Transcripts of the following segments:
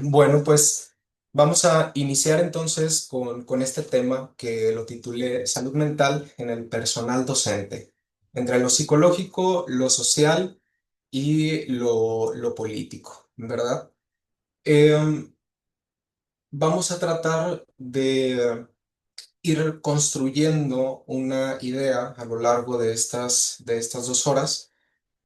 Bueno, pues vamos a iniciar entonces con este tema que lo titulé Salud mental en el personal docente, entre lo psicológico, lo social y lo político, ¿verdad? Em, Vamos a tratar de ir construyendo una idea a lo largo de estas 2 horas,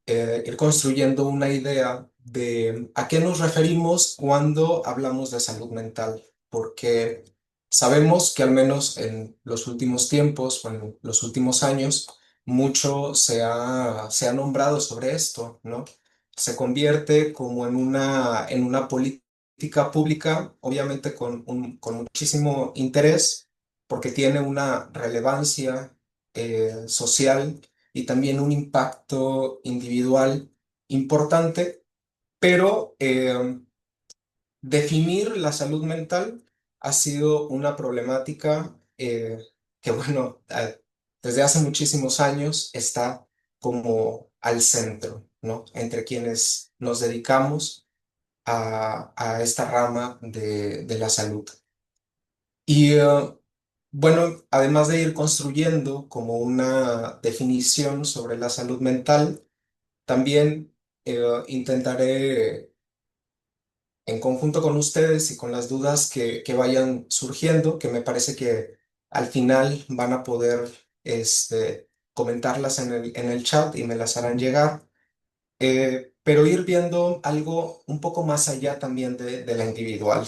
ir construyendo una idea de a qué nos referimos cuando hablamos de salud mental, porque sabemos que al menos en los últimos tiempos o en los últimos años, mucho se ha nombrado sobre esto, ¿no? Se convierte como en una política pública, obviamente con muchísimo interés, porque tiene una relevancia social y también un impacto individual importante, pero definir la salud mental ha sido una problemática que, bueno, desde hace muchísimos años está como al centro, ¿no? Entre quienes nos dedicamos a esta rama de la salud. Y bueno, además de ir construyendo como una definición sobre la salud mental, también intentaré, en conjunto con ustedes y con las dudas que vayan surgiendo, que me parece que al final van a poder comentarlas en el chat y me las harán llegar, pero ir viendo algo un poco más allá también de lo individual,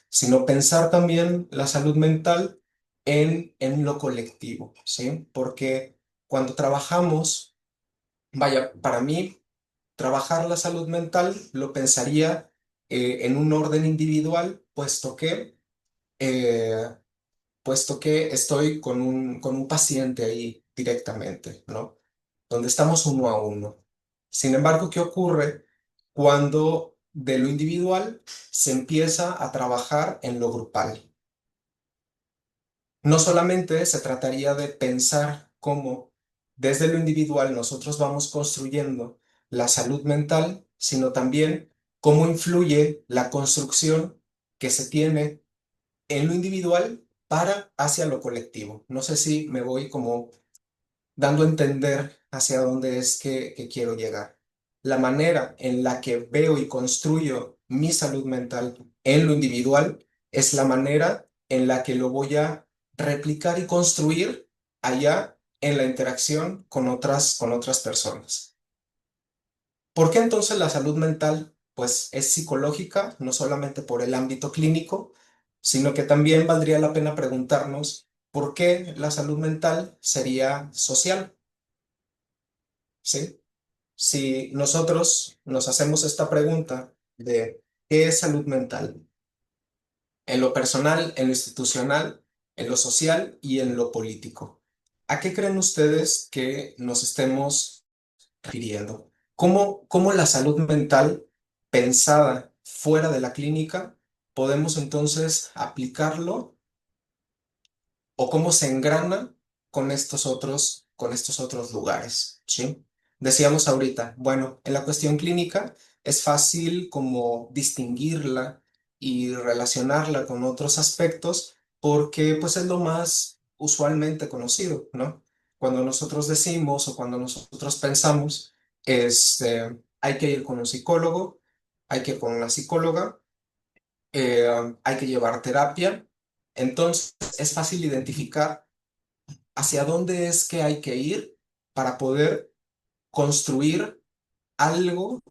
sino pensar también la salud mental en lo colectivo, ¿sí? Porque cuando trabajamos, vaya, para mí, trabajar la salud mental lo pensaría en un orden individual, eh, puesto que estoy con un paciente ahí directamente, ¿no? Donde estamos uno a uno. Sin embargo, ¿qué ocurre cuando de lo individual se empieza a trabajar en lo grupal? No solamente se trataría de pensar cómo desde lo individual nosotros vamos construyendo la salud mental, sino también cómo influye la construcción que se tiene en lo individual para hacia lo colectivo. No sé si me voy como dando a entender hacia dónde es que quiero llegar. La manera en la que veo y construyo mi salud mental en lo individual es la manera en la que lo voy a replicar y construir allá en la interacción con otras personas. ¿Por qué entonces la salud mental, pues, es psicológica, no solamente por el ámbito clínico, sino que también valdría la pena preguntarnos por qué la salud mental sería social? ¿Sí? Si nosotros nos hacemos esta pregunta de ¿qué es salud mental? En lo personal, en lo institucional, en lo social y en lo político. ¿A qué creen ustedes que nos estemos refiriendo? ¿Cómo la salud mental pensada fuera de la clínica podemos entonces aplicarlo, o cómo se engrana con estos otros lugares, ¿sí? Decíamos ahorita, bueno, en la cuestión clínica es fácil como distinguirla y relacionarla con otros aspectos porque pues es lo más usualmente conocido, ¿no? Cuando nosotros decimos o cuando nosotros pensamos, hay que ir con un psicólogo, hay que ir con una psicóloga, hay que llevar terapia. Entonces, es fácil identificar hacia dónde es que hay que ir para poder construir algo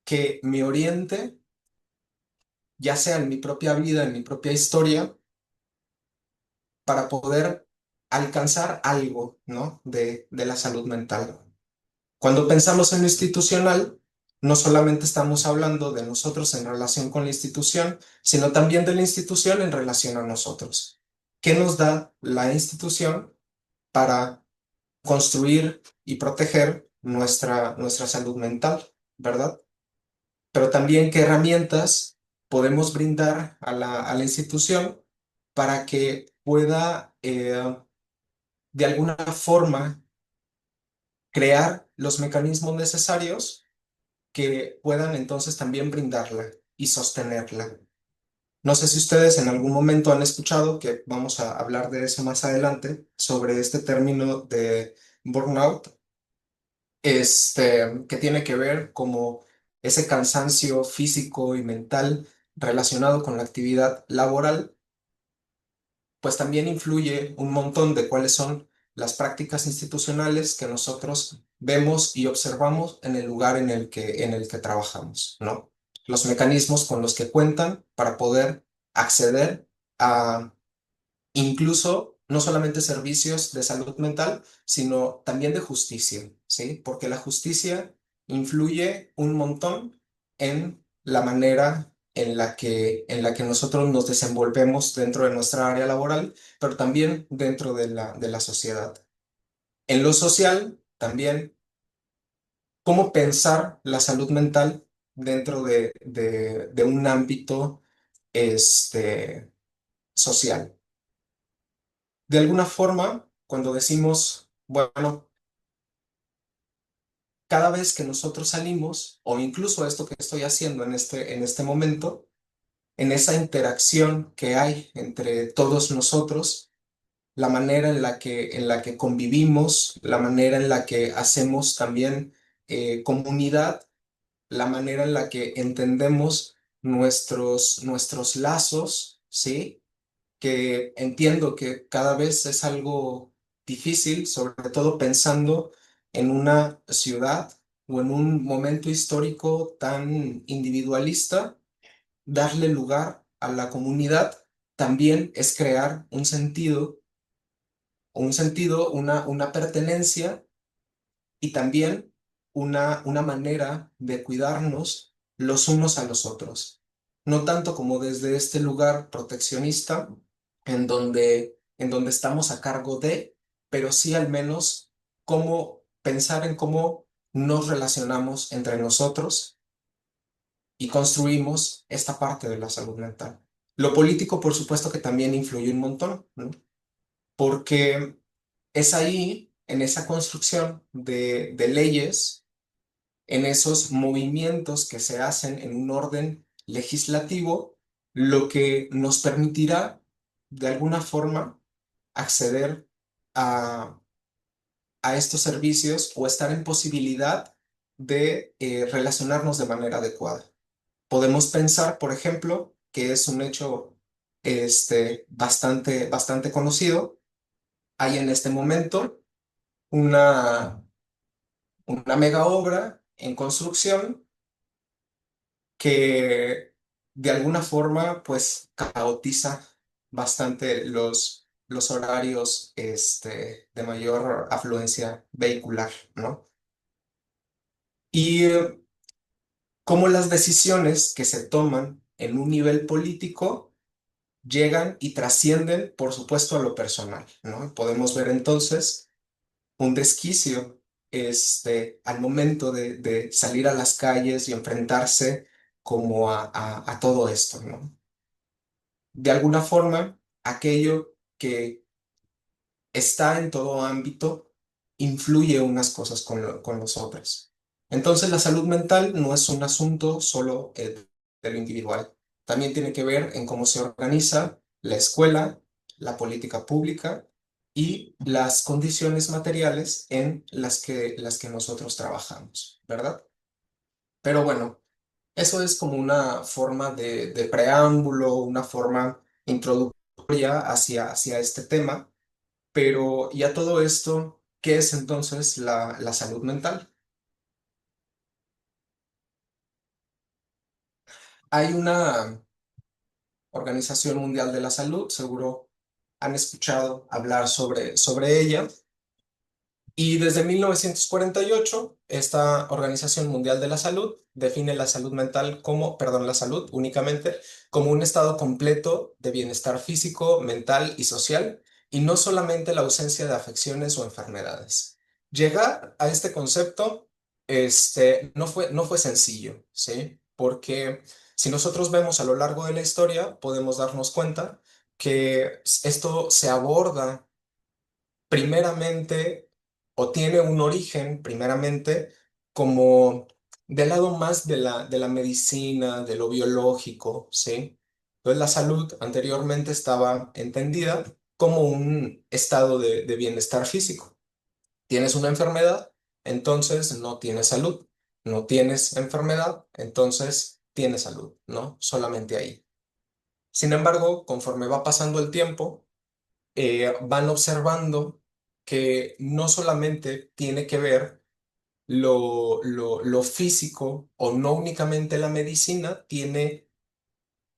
que me oriente, ya sea en mi propia vida, en mi propia historia, para poder alcanzar algo, ¿no? de la salud mental. Cuando pensamos en lo institucional, no solamente estamos hablando de nosotros en relación con la institución, sino también de la institución en relación a nosotros. ¿Qué nos da la institución para construir y proteger nuestra salud mental, ¿verdad? Pero también qué herramientas podemos brindar a la institución para que pueda, de alguna forma, crear los mecanismos necesarios que puedan entonces también brindarla. y sostenerla. No sé si ustedes en algún momento han escuchado, que vamos a hablar de eso más adelante, sobre este término de burnout, que tiene que ver como ese cansancio físico y mental relacionado con la actividad laboral, pues también influye un montón de cuáles son las prácticas institucionales que nosotros vemos y observamos en el lugar en el que trabajamos, ¿no? Los mecanismos con los que cuentan para poder acceder a incluso no solamente servicios de salud mental, sino también de justicia, ¿sí? Porque la justicia influye un montón en la manera en la que nosotros nos desenvolvemos dentro de nuestra área laboral, pero también dentro de la sociedad. En lo social, también, cómo pensar la salud mental dentro de un ámbito social. De alguna forma, cuando decimos, bueno, cada vez que nosotros salimos, o incluso esto que estoy haciendo en este momento, en esa interacción que hay entre todos nosotros, la manera en la que convivimos, la manera en la que hacemos también comunidad, la manera en la que entendemos nuestros lazos, ¿sí? Que entiendo que cada vez es algo difícil, sobre todo pensando en una ciudad o en un momento histórico tan individualista, darle lugar a la comunidad también es crear una pertenencia y también una manera de cuidarnos los unos a los otros. No tanto como desde este lugar proteccionista en donde estamos a cargo de, pero sí al menos cómo pensar en cómo nos relacionamos entre nosotros y construimos esta parte de la salud mental. Lo político, por supuesto, que también influye un montón, ¿no? Porque es ahí, en esa construcción de leyes, en esos movimientos que se hacen en un orden legislativo, lo que nos permitirá, de alguna forma, acceder a, a estos servicios o estar en posibilidad de relacionarnos de manera adecuada. Podemos pensar, por ejemplo, que es un hecho bastante conocido. Hay en este momento una, una mega obra en construcción que de alguna forma pues caotiza bastante los horarios de mayor afluencia vehicular, ¿no? Y cómo las decisiones que se toman en un nivel político llegan y trascienden, por supuesto, a lo personal, ¿no? Podemos ver entonces un desquicio al momento de salir a las calles y enfrentarse como a todo esto, ¿no? De alguna forma, aquello que está en todo ámbito influye unas cosas con los otros. Entonces, la salud mental no es un asunto solo de lo individual. También tiene que ver en cómo se organiza la escuela, la política pública y las condiciones materiales en las que nosotros trabajamos, ¿verdad? Pero bueno, eso es como una forma de preámbulo, una forma introductoria hacia este tema. Pero, ¿y a todo esto, qué es entonces la salud mental? Hay una Organización Mundial de la Salud, seguro han escuchado hablar sobre ella, y desde 1948, esta Organización Mundial de la Salud define la salud mental como, perdón, la salud únicamente como un estado completo de bienestar físico, mental y social, y no solamente la ausencia de afecciones o enfermedades. Llegar a este concepto, no fue sencillo, ¿sí? Porque si nosotros vemos a lo largo de la historia, podemos darnos cuenta que esto se aborda primeramente o tiene un origen primeramente como del lado más de la medicina, de lo biológico, ¿sí? Entonces la salud anteriormente estaba entendida como un estado de bienestar físico. Tienes una enfermedad, entonces no tienes salud. No tienes enfermedad, entonces tienes salud, ¿no? Solamente ahí. Sin embargo, conforme va pasando el tiempo, van observando que no solamente tiene que ver lo físico o no únicamente la medicina tiene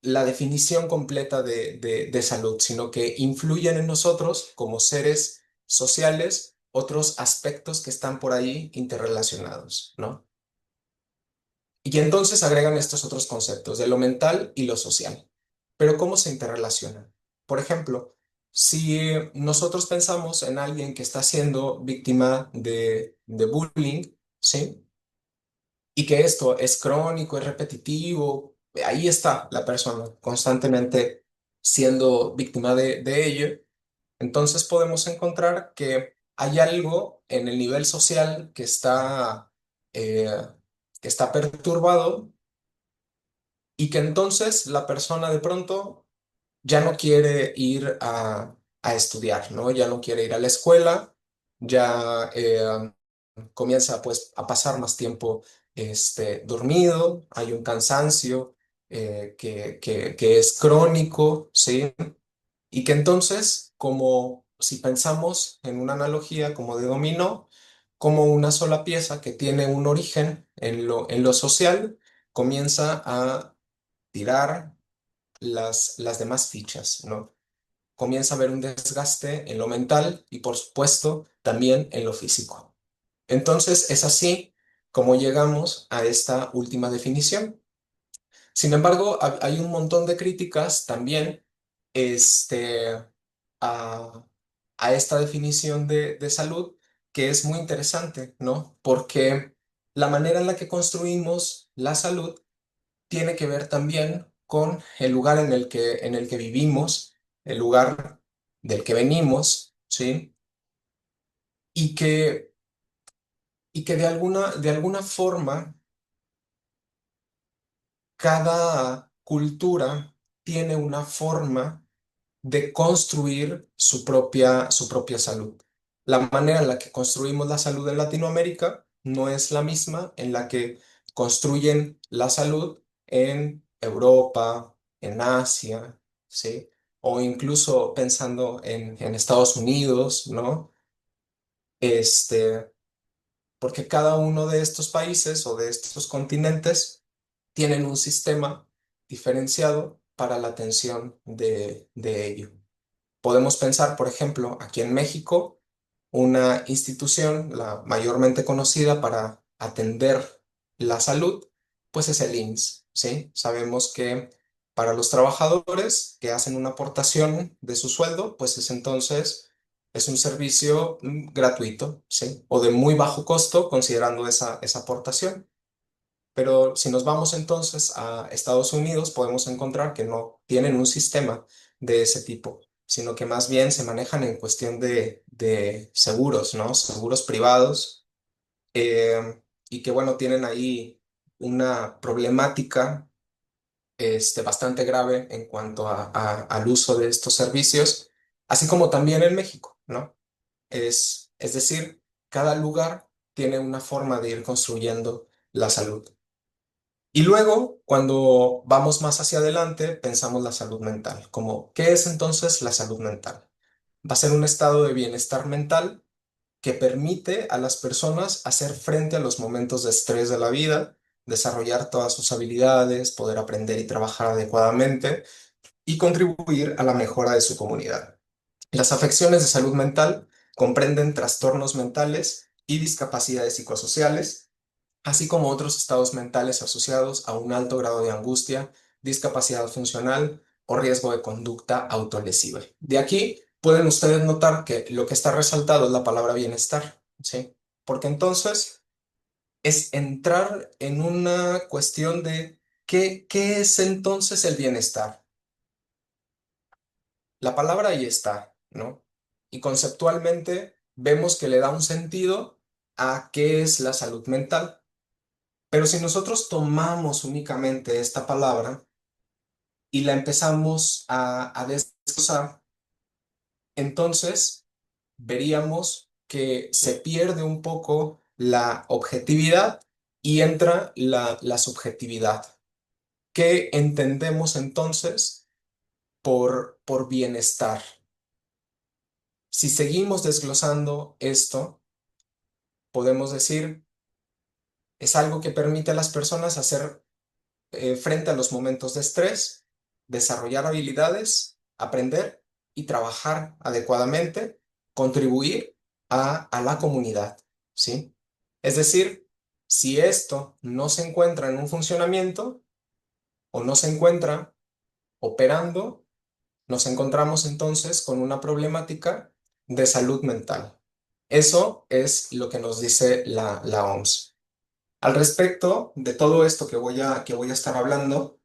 la definición completa de salud, sino que influyen en nosotros como seres sociales otros aspectos que están por ahí interrelacionados, ¿no? Y entonces agregan estos otros conceptos de lo mental y lo social. Pero ¿cómo se interrelacionan? Por ejemplo, si nosotros pensamos en alguien que está siendo víctima de bullying, ¿sí? Y que esto es crónico, es repetitivo, ahí está la persona constantemente siendo víctima de ello, entonces podemos encontrar que hay algo en el nivel social eh, que está perturbado y que entonces la persona de pronto ya no quiere ir a estudiar, ¿no? Ya no quiere ir a la escuela, ya comienza pues a pasar más tiempo dormido, hay un cansancio que es crónico, ¿sí? Y que entonces, como si pensamos en una analogía como de dominó, como una sola pieza que tiene un origen en lo social, comienza a tirar las demás fichas, ¿no? Comienza a haber un desgaste en lo mental y por supuesto también en lo físico. Entonces es así como llegamos a esta última definición. Sin embargo, hay un montón de críticas también este, a, a esta definición de salud que es muy interesante, ¿no? Porque la manera en la que construimos la salud tiene que ver también con el lugar en el que vivimos, el lugar del que venimos, ¿sí? Y que, y que de alguna forma cada cultura tiene una forma de construir su propia salud. La manera en la que construimos la salud en Latinoamérica no es la misma en la que construyen la salud en Europa, en Asia, ¿sí? O incluso pensando en Estados Unidos, ¿no? Este, porque cada uno de estos países o de estos continentes tienen un sistema diferenciado para la atención de ello. Podemos pensar, por ejemplo, aquí en México, una institución, la mayormente conocida para atender la salud, pues es el IMSS, ¿sí? Sabemos que para los trabajadores que hacen una aportación de su sueldo, pues es entonces es un servicio gratuito, ¿sí? O de muy bajo costo considerando esa aportación. Pero si nos vamos entonces a Estados Unidos, podemos encontrar que no tienen un sistema de ese tipo, sino que más bien se manejan en cuestión de seguros, ¿no? Seguros privados, y que, bueno, tienen ahí una problemática bastante grave en cuanto al uso de estos servicios, así como también en México, ¿no? Es decir, cada lugar tiene una forma de ir construyendo la salud. Y luego, cuando vamos más hacia adelante, pensamos la salud mental, como, ¿qué es entonces la salud mental? Va a ser un estado de bienestar mental que permite a las personas hacer frente a los momentos de estrés de la vida, desarrollar todas sus habilidades, poder aprender y trabajar adecuadamente y contribuir a la mejora de su comunidad. Las afecciones de salud mental comprenden trastornos mentales y discapacidades psicosociales así como otros estados mentales asociados a un alto grado de angustia, discapacidad funcional o riesgo de conducta autolesiva. De aquí pueden ustedes notar que lo que está resaltado es la palabra bienestar, ¿sí? Porque entonces es entrar en una cuestión de qué es entonces el bienestar. La palabra ahí está, ¿no? Y conceptualmente vemos que le da un sentido a qué es la salud mental. Pero si nosotros tomamos únicamente esta palabra y la empezamos a desglosar, entonces veríamos que se pierde un poco la objetividad y entra la subjetividad. ¿Qué entendemos entonces por bienestar? Si seguimos desglosando esto, podemos decir, es algo que permite a las personas hacer frente a los momentos de estrés, desarrollar habilidades, aprender y trabajar adecuadamente, contribuir a la comunidad, ¿sí? Es decir, si esto no se encuentra en un funcionamiento o no se encuentra operando, nos encontramos entonces con una problemática de salud mental. Eso es lo que nos dice la OMS. Al respecto de todo esto que voy a estar hablando,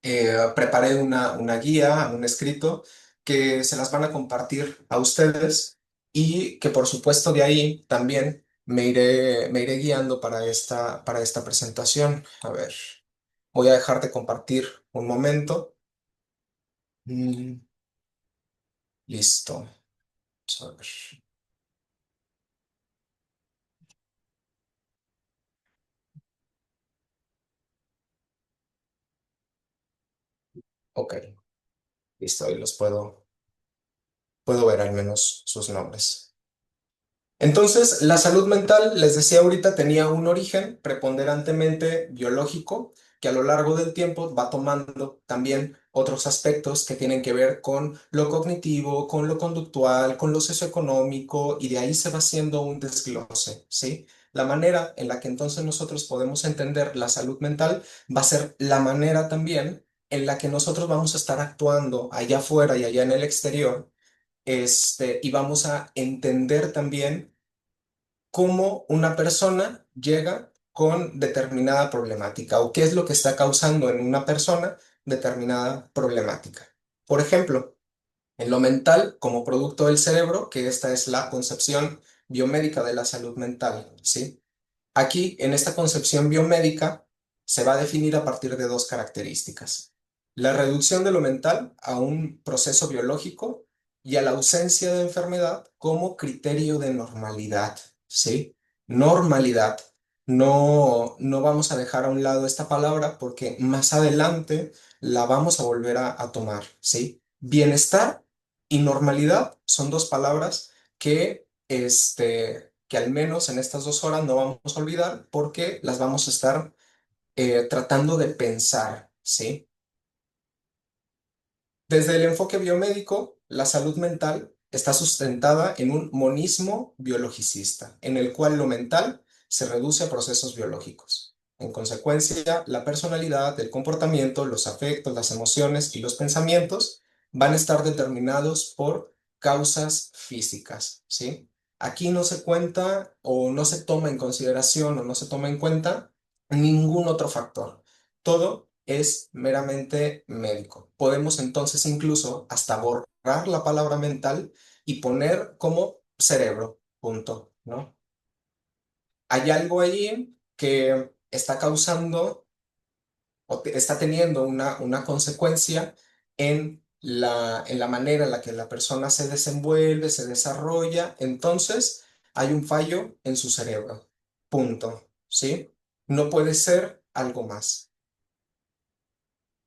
preparé una guía, un escrito, que se las van a compartir a ustedes y que por supuesto de ahí también me iré guiando para esta presentación. A ver, voy a dejar de compartir un momento. Mm, listo. Vamos a ver. Ok, listo, ahí los puedo ver al menos sus nombres. Entonces, la salud mental, les decía ahorita, tenía un origen preponderantemente biológico que a lo largo del tiempo va tomando también otros aspectos que tienen que ver con lo cognitivo, con lo conductual, con lo socioeconómico, y de ahí se va haciendo un desglose, ¿sí? La manera en la que entonces nosotros podemos entender la salud mental va a ser la manera también en la que nosotros vamos a estar actuando allá afuera y allá en el exterior, y vamos a entender también cómo una persona llega con determinada problemática o qué es lo que está causando en una persona determinada problemática. Por ejemplo, en lo mental, como producto del cerebro, que esta es la concepción biomédica de la salud mental, ¿sí? Aquí, en esta concepción biomédica, se va a definir a partir de dos características: la reducción de lo mental a un proceso biológico y a la ausencia de enfermedad como criterio de normalidad, ¿sí? Normalidad. No vamos a dejar a un lado esta palabra porque más adelante la vamos a volver a tomar, ¿sí? Bienestar y normalidad son dos palabras que al menos en estas 2 horas no vamos a olvidar porque las vamos a estar tratando de pensar, ¿sí? Desde el enfoque biomédico, la salud mental está sustentada en un monismo biologicista, en el cual lo mental se reduce a procesos biológicos. En consecuencia, la personalidad, el comportamiento, los afectos, las emociones y los pensamientos van a estar determinados por causas físicas, ¿sí? Aquí no se cuenta o no se toma en consideración o no se toma en cuenta ningún otro factor. Todo es meramente médico. Podemos entonces incluso hasta borrar la palabra mental y poner como cerebro, punto, ¿no? Hay algo ahí que está causando o está teniendo una consecuencia en la manera en la que la persona se desenvuelve, se desarrolla. Entonces, hay un fallo en su cerebro, punto, ¿sí? No puede ser algo más.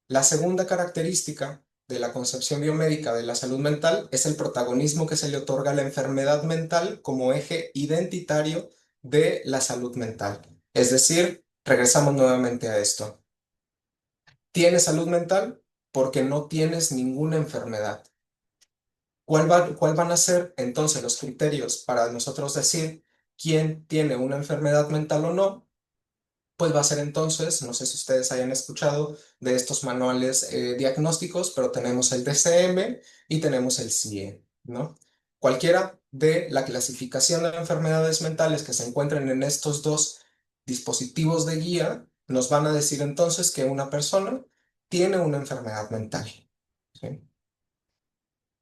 La segunda característica de la concepción biomédica de la salud mental es el protagonismo que se le otorga a la enfermedad mental como eje identitario de la salud mental. Es decir, regresamos nuevamente a esto. Tienes salud mental porque no tienes ninguna enfermedad. ¿Cuál van a ser entonces los criterios para nosotros decir quién tiene una enfermedad mental o no? Pues va a ser entonces, no sé si ustedes hayan escuchado de estos manuales diagnósticos, pero tenemos el DCM y tenemos el CIE, ¿no? Cualquiera de la clasificación de enfermedades mentales que se encuentren en estos dos dispositivos de guía nos van a decir entonces que una persona tiene una enfermedad mental, ¿sí?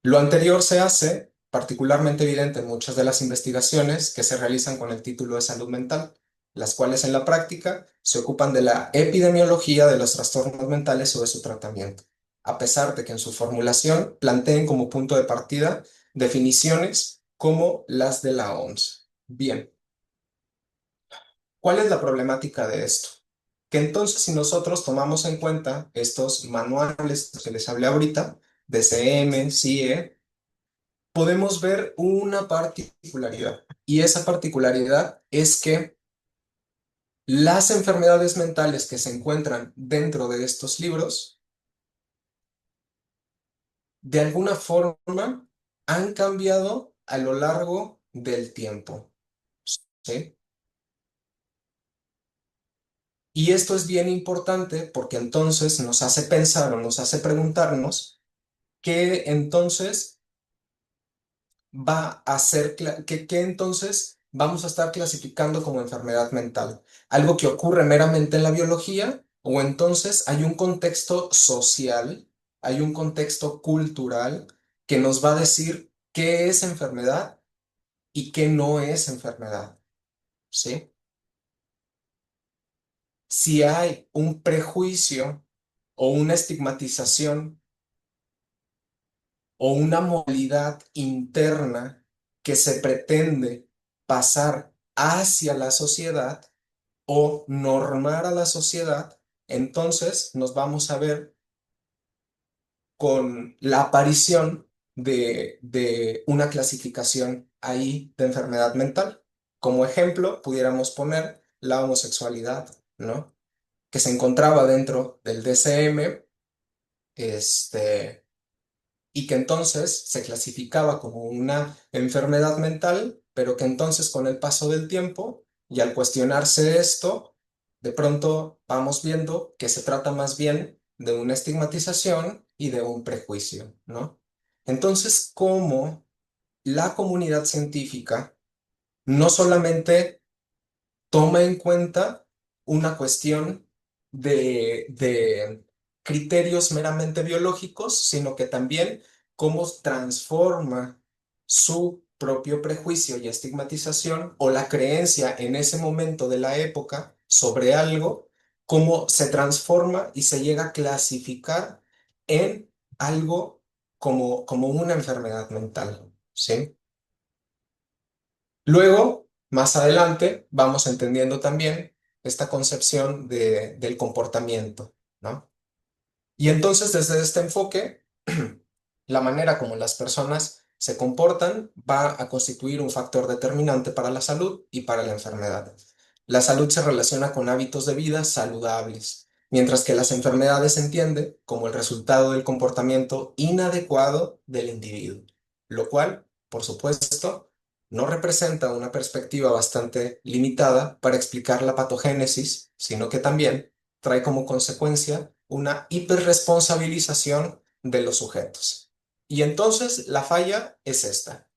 Lo anterior se hace particularmente evidente en muchas de las investigaciones que se realizan con el título de salud mental. las cuales en la práctica se ocupan de la epidemiología de los trastornos mentales o de su tratamiento, a pesar de que en su formulación planteen como punto de partida definiciones como las de la OMS. Bien, ¿cuál es la problemática de esto? Que entonces si nosotros tomamos en cuenta estos manuales que les hablé ahorita, DCM, CIE, podemos ver una particularidad. Y esa particularidad es que las enfermedades mentales que se encuentran dentro de estos libros, de alguna forma, han cambiado a lo largo del tiempo, ¿sí? Y esto es bien importante porque entonces nos hace pensar o nos hace preguntarnos qué entonces va a ser, qué entonces vamos a estar clasificando como enfermedad mental. Algo que ocurre meramente en la biología o entonces hay un contexto social, hay un contexto cultural que nos va a decir qué es enfermedad y qué no es enfermedad, ¿sí? Si hay un prejuicio o una estigmatización o una modalidad interna que se pretende pasar hacia la sociedad o normar a la sociedad, entonces nos vamos a ver con la aparición de una clasificación ahí de enfermedad mental. Como ejemplo, pudiéramos poner la homosexualidad, ¿no? Que se encontraba dentro del DSM, y que entonces se clasificaba como una enfermedad mental, pero que entonces con el paso del tiempo y al cuestionarse esto, de pronto vamos viendo que se trata más bien de una estigmatización y de un prejuicio, ¿no? Entonces, ¿cómo la comunidad científica no solamente toma en cuenta una cuestión de criterios meramente biológicos, sino que también cómo transforma su propio prejuicio y estigmatización o la creencia en ese momento de la época sobre algo, cómo se transforma y se llega a clasificar en algo como una enfermedad mental, ¿sí? Luego, más adelante, vamos entendiendo también esta concepción del comportamiento, ¿no? Y entonces, desde este enfoque, la manera como las personas se comportan va a constituir un factor determinante para la salud y para la enfermedad. La salud se relaciona con hábitos de vida saludables, mientras que las enfermedades se entiende como el resultado del comportamiento inadecuado del individuo, lo cual, por supuesto, no representa una perspectiva bastante limitada para explicar la patogénesis, sino que también trae como consecuencia una hiperresponsabilización de los sujetos. Y entonces la falla es esta.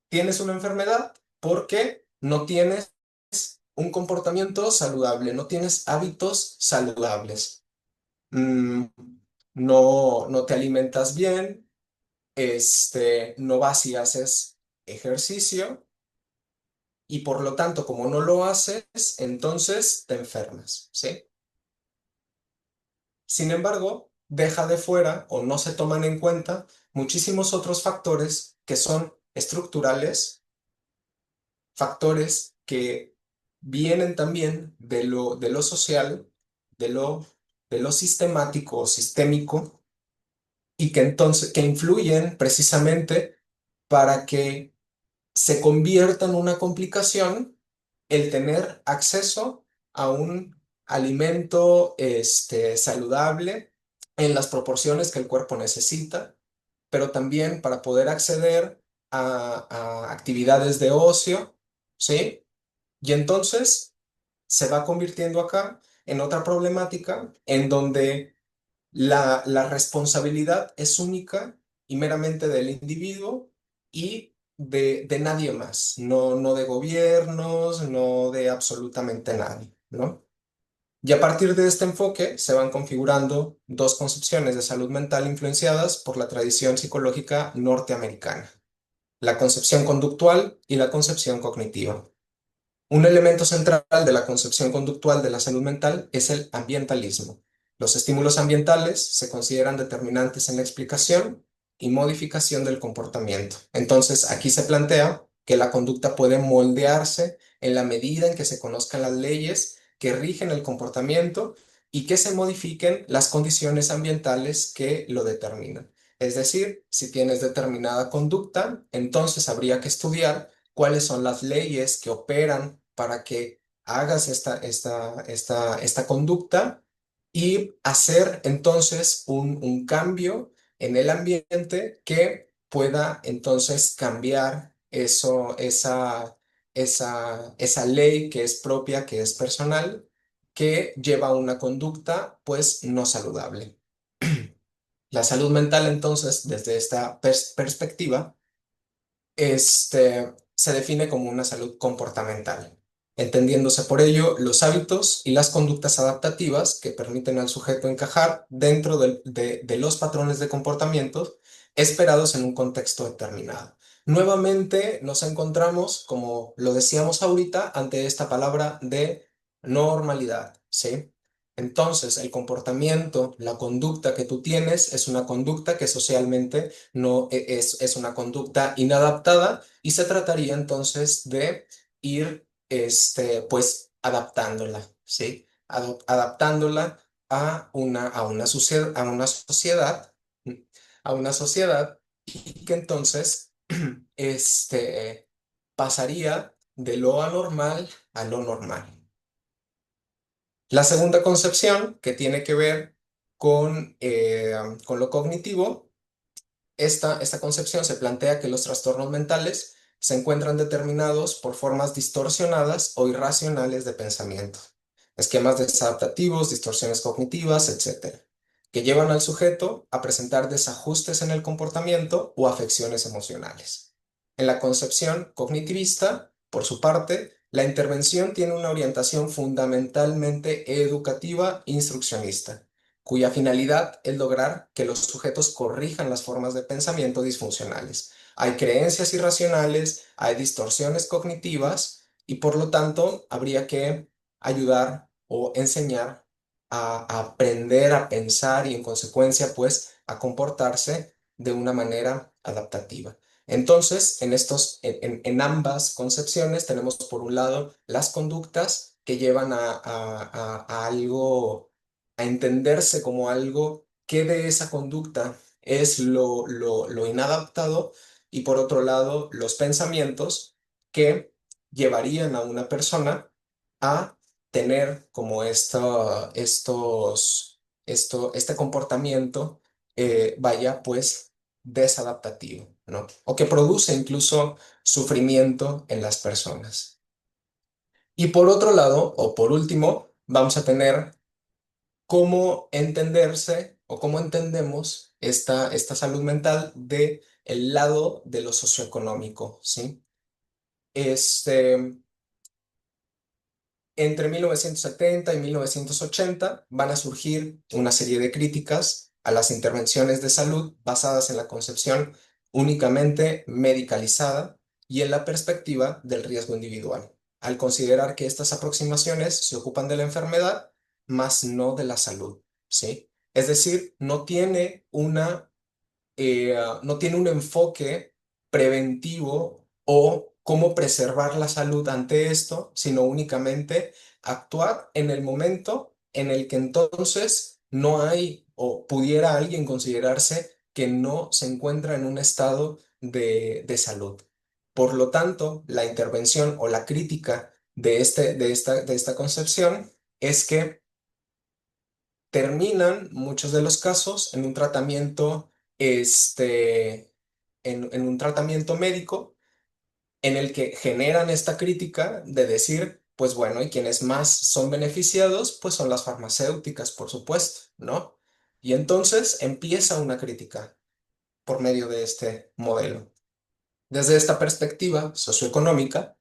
Tienes una enfermedad porque no tienes un comportamiento saludable, no tienes hábitos saludables. Mm, no te alimentas bien, no vas y haces ejercicio y por lo tanto, como no lo haces, entonces te enfermas, ¿sí? Sin embargo, deja de fuera o no se toman en cuenta muchísimos otros factores que son estructurales, factores que vienen también de lo social, de lo, de lo sistemático o sistémico, y que entonces que influyen precisamente para que se convierta en una complicación el tener acceso a un alimento saludable en las proporciones que el cuerpo necesita, pero también para poder acceder a actividades de ocio, ¿sí? Y entonces se va convirtiendo acá en otra problemática en donde la responsabilidad es única y meramente del individuo y de nadie más, no de gobiernos, no de absolutamente nadie, ¿no? Y a partir de este enfoque se van configurando dos concepciones de salud mental influenciadas por la tradición psicológica norteamericana, la concepción conductual y la concepción cognitiva. Un elemento central de la concepción conductual de la salud mental es el ambientalismo. Los estímulos ambientales se consideran determinantes en la explicación y modificación del comportamiento. Entonces, aquí se plantea que la conducta puede moldearse en la medida en que se conozcan las leyes que rigen el comportamiento y que se modifiquen las condiciones ambientales que lo determinan. Es decir, si tienes determinada conducta, entonces habría que estudiar cuáles son las leyes que operan para que hagas esta conducta y hacer entonces un cambio en el ambiente que pueda entonces cambiar esa ley que es propia, que es personal, que lleva a una conducta pues no saludable. La salud mental entonces, desde esta perspectiva, se define como una salud comportamental, entendiéndose por ello los hábitos y las conductas adaptativas que permiten al sujeto encajar dentro de los patrones de comportamientos esperados en un contexto determinado. Nuevamente nos encontramos, como lo decíamos ahorita, ante esta palabra de normalidad, ¿sí? Entonces, el comportamiento, la conducta que tú tienes es una conducta que socialmente no es una conducta inadaptada y se trataría entonces de ir, pues, adaptándola, ¿sí? Adaptándola a una sociedad, a una sociedad y que entonces, pasaría de lo anormal a lo normal. La segunda concepción, que tiene que ver con lo cognitivo, esta concepción se plantea que los trastornos mentales se encuentran determinados por formas distorsionadas o irracionales de pensamiento, esquemas desadaptativos, distorsiones cognitivas, etcétera, que llevan al sujeto a presentar desajustes en el comportamiento o afecciones emocionales. En la concepción cognitivista, por su parte, la intervención tiene una orientación fundamentalmente educativa e instruccionista cuya finalidad es lograr que los sujetos corrijan las formas de pensamiento disfuncionales. Hay creencias irracionales, hay distorsiones cognitivas y por lo tanto habría que ayudar o enseñar a aprender a pensar y en consecuencia pues a comportarse de una manera adaptativa. Entonces, en ambas concepciones tenemos por un lado las conductas que llevan a algo a entenderse como algo que de esa conducta es lo inadaptado y por otro lado los pensamientos que llevarían a una persona a tener como este comportamiento vaya pues desadaptativo, ¿no? O que produce incluso sufrimiento en las personas. Y por otro lado, o por último, vamos a tener cómo entenderse o cómo entendemos esta salud mental de el lado de lo socioeconómico, ¿sí? Este, Entre 1970 y 1980 van a surgir una serie de críticas a las intervenciones de salud basadas en la concepción únicamente medicalizada y en la perspectiva del riesgo individual, al considerar que estas aproximaciones se ocupan de la enfermedad, más no de la salud, ¿sí? Es decir, no tiene un enfoque preventivo o cómo preservar la salud ante esto, sino únicamente actuar en el momento en el que entonces no hay o pudiera alguien considerarse que no se encuentra en un estado de salud. Por lo tanto, la intervención o la crítica de esta concepción es que terminan muchos de los casos en un tratamiento, en un tratamiento médico en el que generan esta crítica de decir, pues bueno, y quienes más son beneficiados, pues son las farmacéuticas, por supuesto, ¿no? Y entonces empieza una crítica por medio de este modelo. Desde esta perspectiva socioeconómica,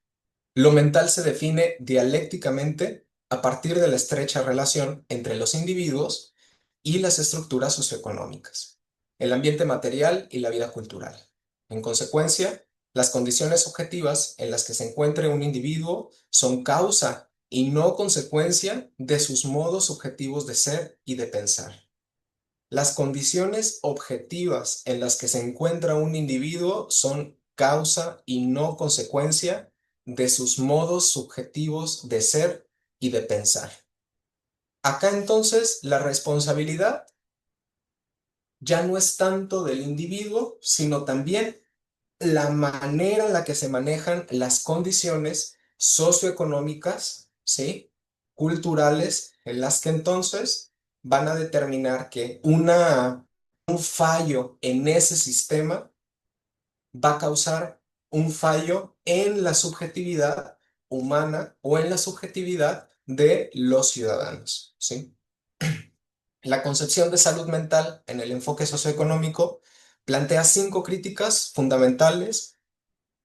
lo mental se define dialécticamente a partir de la estrecha relación entre los individuos y las estructuras socioeconómicas, el ambiente material y la vida cultural. En consecuencia, Las condiciones objetivas en las que se encuentre un individuo son causa y no consecuencia de sus modos subjetivos de ser y de pensar. Las condiciones objetivas en las que se encuentra un individuo son causa y no consecuencia de sus modos subjetivos de ser y de pensar. Acá entonces la responsabilidad ya no es tanto del individuo, sino también la manera en la que se manejan las condiciones socioeconómicas, ¿sí? Culturales, en las que entonces van a determinar que un fallo en ese sistema va a causar un fallo en la subjetividad humana o en la subjetividad de los ciudadanos, ¿sí? La concepción de salud mental en el enfoque socioeconómico plantea 5 críticas fundamentales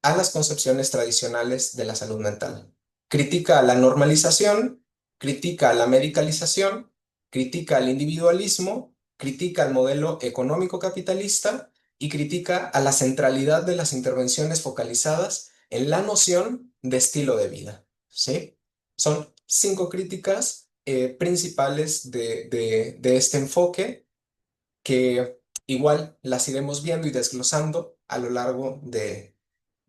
a las concepciones tradicionales de la salud mental. Critica la normalización, critica la medicalización, critica el individualismo, critica el modelo económico capitalista y critica a la centralidad de las intervenciones focalizadas en la noción de estilo de vida. ¿Sí? Son 5 críticas principales de este enfoque que igual las iremos viendo y desglosando a lo largo de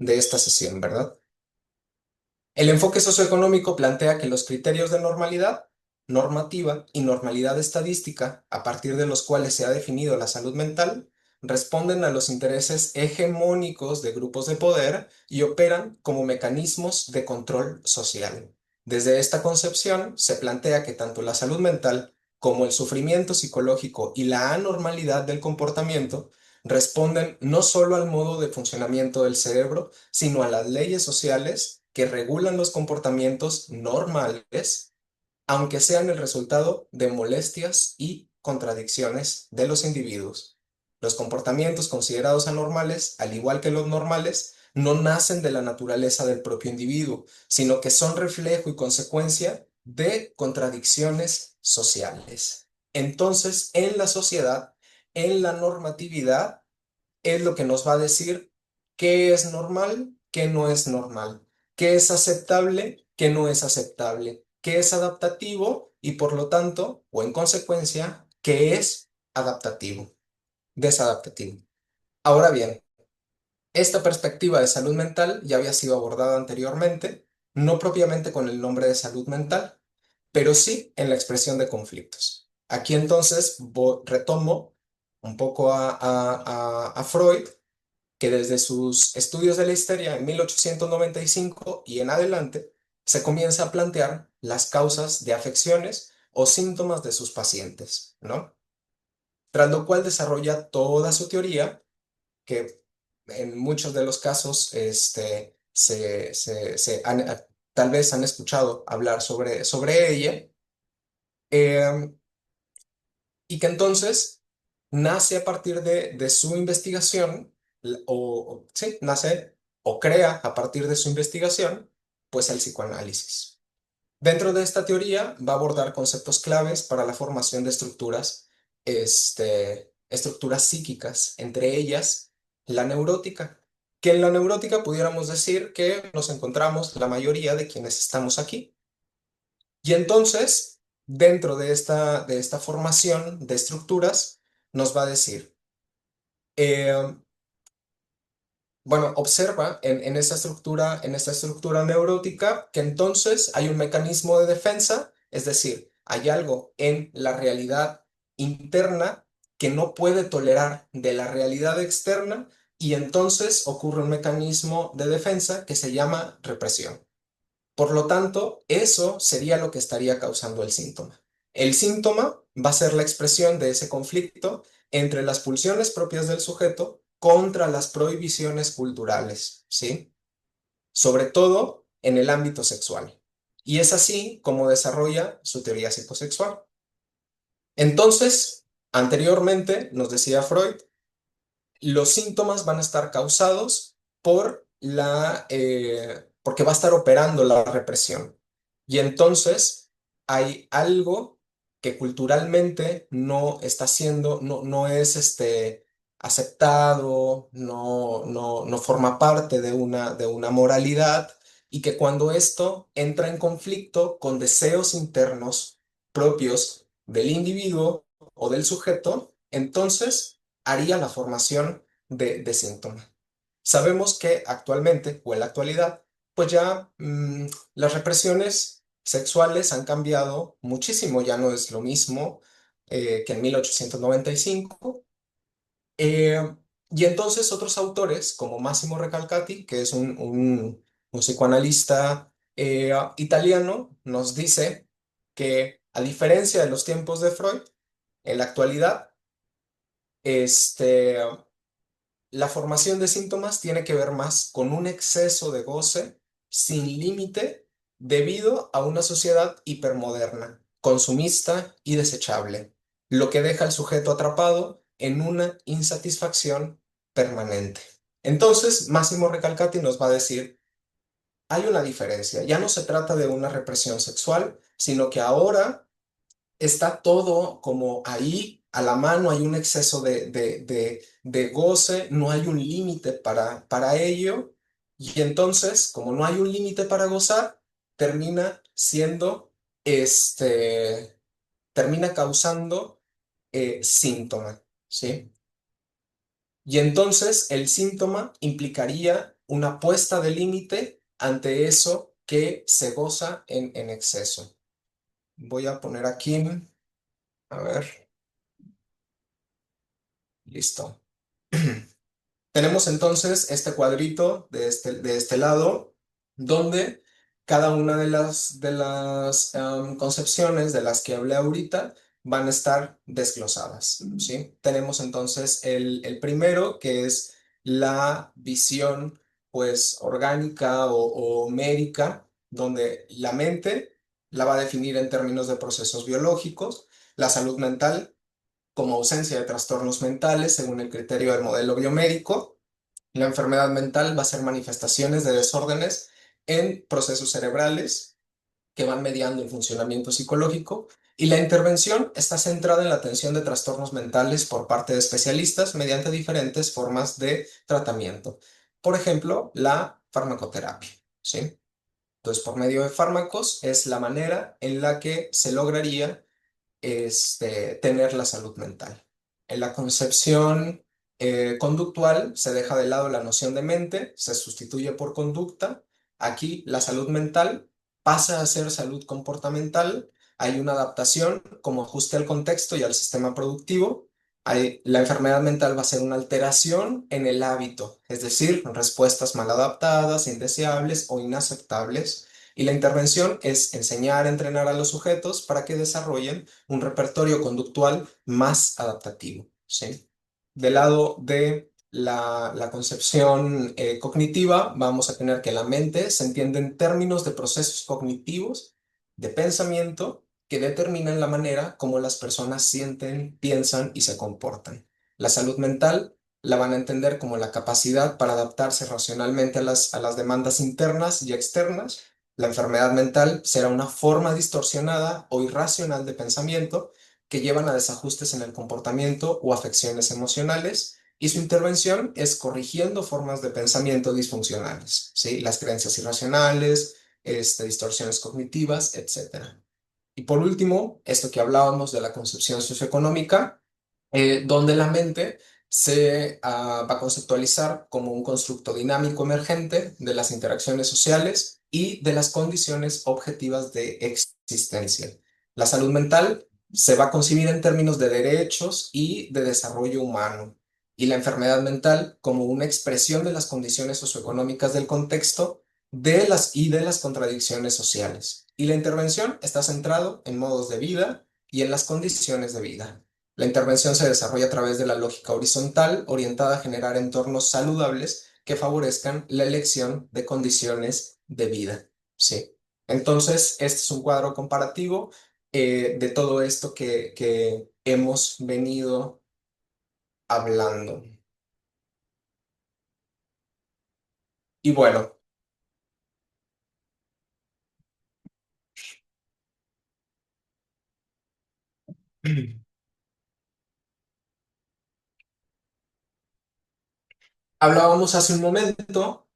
esta sesión, ¿verdad? El enfoque socioeconómico plantea que los criterios de normalidad, normativa y normalidad estadística, a partir de los cuales se ha definido la salud mental, responden a los intereses hegemónicos de grupos de poder y operan como mecanismos de control social. Desde esta concepción se plantea que tanto la salud mental como el sufrimiento psicológico y la anormalidad del comportamiento responden no solo al modo de funcionamiento del cerebro, sino a las leyes sociales que regulan los comportamientos normales, aunque sean el resultado de molestias y contradicciones de los individuos. Los comportamientos considerados anormales, al igual que los normales, no nacen de la naturaleza del propio individuo, sino que son reflejo y consecuencia de contradicciones sociales. Entonces, en la sociedad, en la normatividad, es lo que nos va a decir qué es normal, qué no es normal, qué es aceptable, qué no es aceptable, qué es adaptativo y por lo tanto, o en consecuencia, qué es adaptativo, desadaptativo. Ahora bien, esta perspectiva de salud mental ya había sido abordada anteriormente, no propiamente con el nombre de salud mental, pero sí en la expresión de conflictos. Aquí entonces retomo un poco a Freud, que desde sus estudios de la histeria en 1895 y en adelante se comienza a plantear las causas de afecciones o síntomas de sus pacientes, ¿no? Tras lo cual desarrolla toda su teoría, que en muchos de los casos tal vez han escuchado hablar sobre ella, eh, y que entonces nace a partir de su investigación, sí, nace o crea a partir de su investigación, pues el psicoanálisis. Dentro de esta teoría va a abordar conceptos claves para la formación de estructuras psíquicas, entre ellas la neurótica, que en la neurótica pudiéramos decir que nos encontramos la mayoría de quienes estamos aquí. Y entonces, dentro de esta formación de estructuras, nos va a decir, eh, bueno, observa en esta estructura neurótica que entonces hay un mecanismo de defensa, es decir, hay algo en la realidad interna que no puede tolerar de la realidad externa y entonces ocurre un mecanismo de defensa que se llama represión. Por lo tanto, eso sería lo que estaría causando el síntoma. El síntoma va a ser la expresión de ese conflicto entre las pulsiones propias del sujeto contra las prohibiciones culturales, ¿sí? Sobre todo en el ámbito sexual. Y es así como desarrolla su teoría psicosexual. Entonces, anteriormente, nos decía Freud, los síntomas van a estar causados porque va a estar operando la represión. Y entonces hay algo que culturalmente no está haciendo, no es aceptado, no forma parte de una moralidad y que cuando esto entra en conflicto con deseos internos propios del individuo o del sujeto, entonces haría la formación de síntoma. Sabemos que actualmente o en la actualidad, pues ya las represiones sexuales han cambiado muchísimo, ya no es lo mismo que en 1895. Eh, y entonces otros autores, como Massimo Recalcati, que es un psicoanalista italiano, nos dice que a diferencia de los tiempos de Freud, en la actualidad, este, la formación de síntomas tiene que ver más con un exceso de goce sin límite debido a una sociedad hipermoderna, consumista y desechable, lo que deja al sujeto atrapado en una insatisfacción permanente. Entonces, Máximo Recalcati nos va a decir, hay una diferencia, ya no se trata de una represión sexual, sino que ahora está todo como ahí a la mano, hay un exceso de goce, no hay un límite para ello, y entonces, como no hay un límite para gozar, termina siendo, termina causando síntoma, ¿sí? Y entonces el síntoma implicaría una puesta de límite ante eso que se goza en exceso. Voy a poner aquí, a ver, listo. Tenemos entonces este cuadrito de este lado, donde cada una de las concepciones de las que hablé ahorita van a estar desglosadas, ¿sí? Tenemos entonces el primero, que es la visión, pues, orgánica o médica, donde la mente la va a definir en términos de procesos biológicos, la salud mental como ausencia de trastornos mentales según el criterio del modelo biomédico. La enfermedad mental va a ser manifestaciones de desórdenes en procesos cerebrales que van mediando el funcionamiento psicológico, y la intervención está centrada en la atención de trastornos mentales por parte de especialistas mediante diferentes formas de tratamiento. Por ejemplo, la farmacoterapia, ¿sí? Entonces, por medio de fármacos es la manera en la que se lograría tener la salud mental. En la concepción conductual se deja de lado la noción de mente, se sustituye por conducta. Aquí la salud mental pasa a ser salud comportamental. Hay una adaptación como ajuste al contexto y al sistema productivo. La enfermedad mental va a ser una alteración en el hábito, es decir, respuestas mal adaptadas, indeseables o inaceptables. Y la intervención es enseñar a entrenar a los sujetos para que desarrollen un repertorio conductual más adaptativo, ¿sí? Del lado de la concepción cognitiva, vamos a tener que la mente se entiende en términos de procesos cognitivos de pensamiento que determinan la manera como las personas sienten, piensan y se comportan. La salud mental la van a entender como la capacidad para adaptarse racionalmente a las demandas internas y externas. La enfermedad mental será una forma distorsionada o irracional de pensamiento que llevan a desajustes en el comportamiento o afecciones emocionales, y su intervención es corrigiendo formas de pensamiento disfuncionales, ¿sí? Las creencias irracionales, distorsiones cognitivas, etcétera. Y por último, esto que hablábamos de la concepción socioeconómica, donde la mente se va a conceptualizar como un constructo dinámico emergente de las interacciones sociales y de las condiciones objetivas de existencia. La salud mental se va a concebir en términos de derechos y de desarrollo humano, y la enfermedad mental como una expresión de las condiciones socioeconómicas del contexto de las contradicciones sociales. Y la intervención está centrado en modos de vida y en las condiciones de vida. La intervención se desarrolla a través de la lógica horizontal, orientada a generar entornos saludables que favorezcan la elección de condiciones de vida. Sí. Entonces, este es un cuadro comparativo de todo esto que hemos venido hablando. Y bueno, Hablábamos hace un momento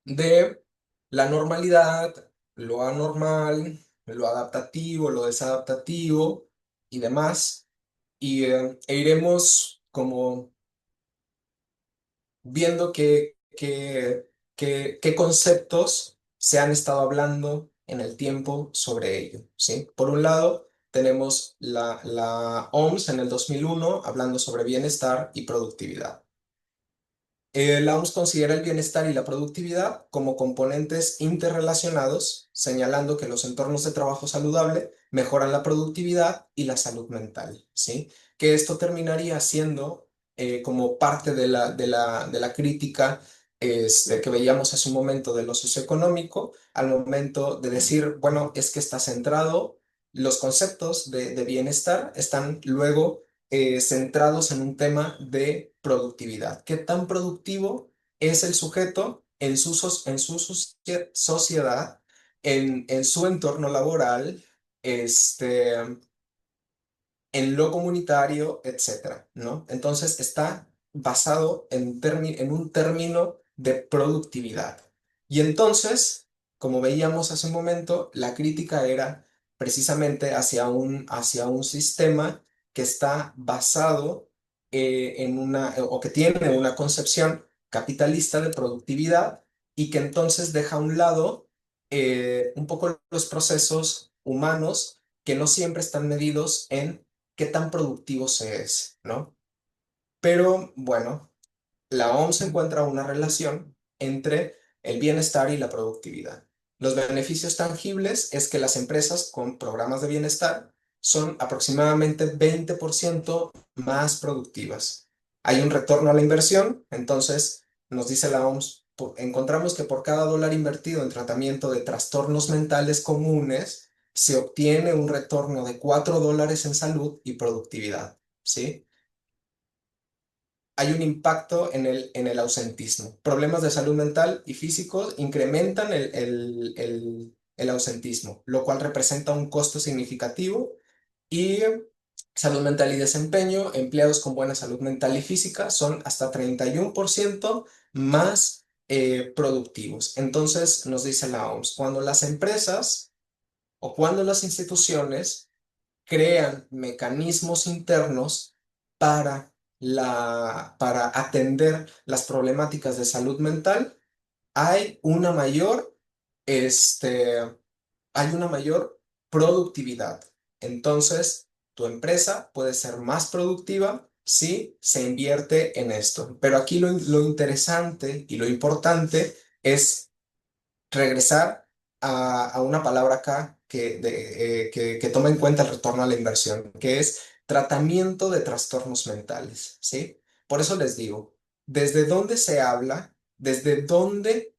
de la normalidad, lo anormal, lo adaptativo, lo desadaptativo y demás, e iremos como viendo qué conceptos se han estado hablando en el tiempo sobre ello, ¿sí? Por un lado, tenemos la OMS en el 2001 hablando sobre bienestar y productividad. La OMS considera el bienestar y la productividad como componentes interrelacionados, señalando que los entornos de trabajo saludable mejoran la productividad y la salud mental, ¿sí? Que esto terminaría siendo como parte de la crítica que veíamos hace un momento de lo socioeconómico, al momento de decir, bueno, es que está centrado, los conceptos de bienestar están luego centrados en un tema de productividad. ¿Qué tan productivo es el sujeto en su sociedad, en su entorno laboral, este, en lo comunitario, etcétera, ¿no? Entonces está basado en un término de productividad. Y entonces, como veíamos hace un momento, la crítica era precisamente hacia un sistema que está basado o que tiene una concepción capitalista de productividad y que entonces deja a un lado un poco los procesos humanos que no siempre están medidos en qué tan productivo se es, ¿no? Pero bueno, la OMS encuentra una relación entre el bienestar y la productividad. Los beneficios tangibles es que las empresas con programas de bienestar son aproximadamente 20% más productivas. Hay un retorno a la inversión, entonces nos dice la OMS, encontramos que por cada dólar invertido en tratamiento de trastornos mentales comunes, se obtiene un retorno de $4 en salud y productividad, ¿sí? Hay un impacto en el ausentismo. Problemas de salud mental y físicos incrementan el ausentismo, lo cual representa un costo significativo. Y salud mental y desempeño, empleados con buena salud mental y física son hasta 31% más productivos. Entonces, nos dice la OMS, cuando las empresas o cuando las instituciones crean mecanismos internos para atender las problemáticas de salud mental, hay una mayor, este, hay una mayor productividad. Entonces, tu empresa puede ser más productiva si se invierte en esto. Pero aquí lo interesante y lo importante es regresar a una palabra acá que toma en cuenta el retorno a la inversión, que es tratamiento de trastornos mentales, ¿sí? Por eso les digo, ¿desde dónde se habla? ¿Desde dónde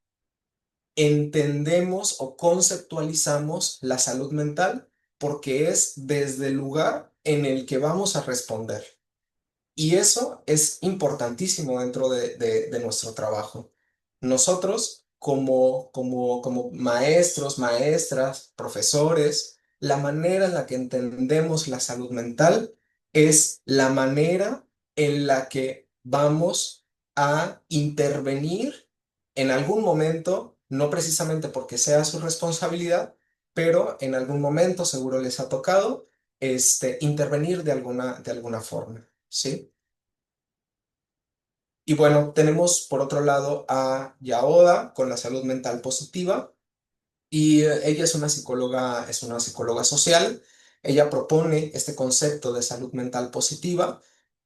entendemos o conceptualizamos la salud mental? Porque es desde el lugar en el que vamos a responder. Y eso es importantísimo dentro de nuestro trabajo. Nosotros, como maestros, maestras, profesores, la manera en la que entendemos la salud mental es la manera en la que vamos a intervenir en algún momento, no precisamente porque sea su responsabilidad, pero en algún momento seguro les ha tocado intervenir de alguna forma. ¿Sí? Y bueno, tenemos por otro lado a Yaoda con la salud mental positiva y ella es una psicóloga social. Ella propone este concepto de salud mental positiva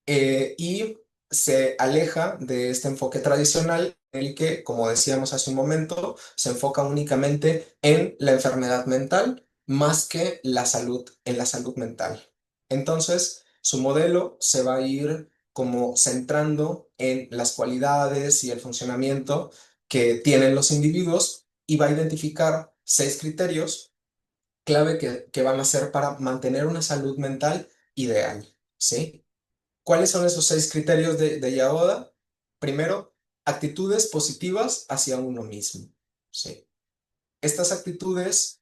y se aleja de este enfoque tradicional en el que, como decíamos hace un momento, se enfoca únicamente en la enfermedad mental más que en la salud mental. Entonces, su modelo se va a ir como centrando en las cualidades y el funcionamiento que tienen los individuos y va a identificar 6 criterios clave que van a ser para mantener una salud mental ideal, ¿sí? ¿Cuáles son esos 6 criterios de Yaoda? Primero, actitudes positivas hacia uno mismo, ¿sí? Estas actitudes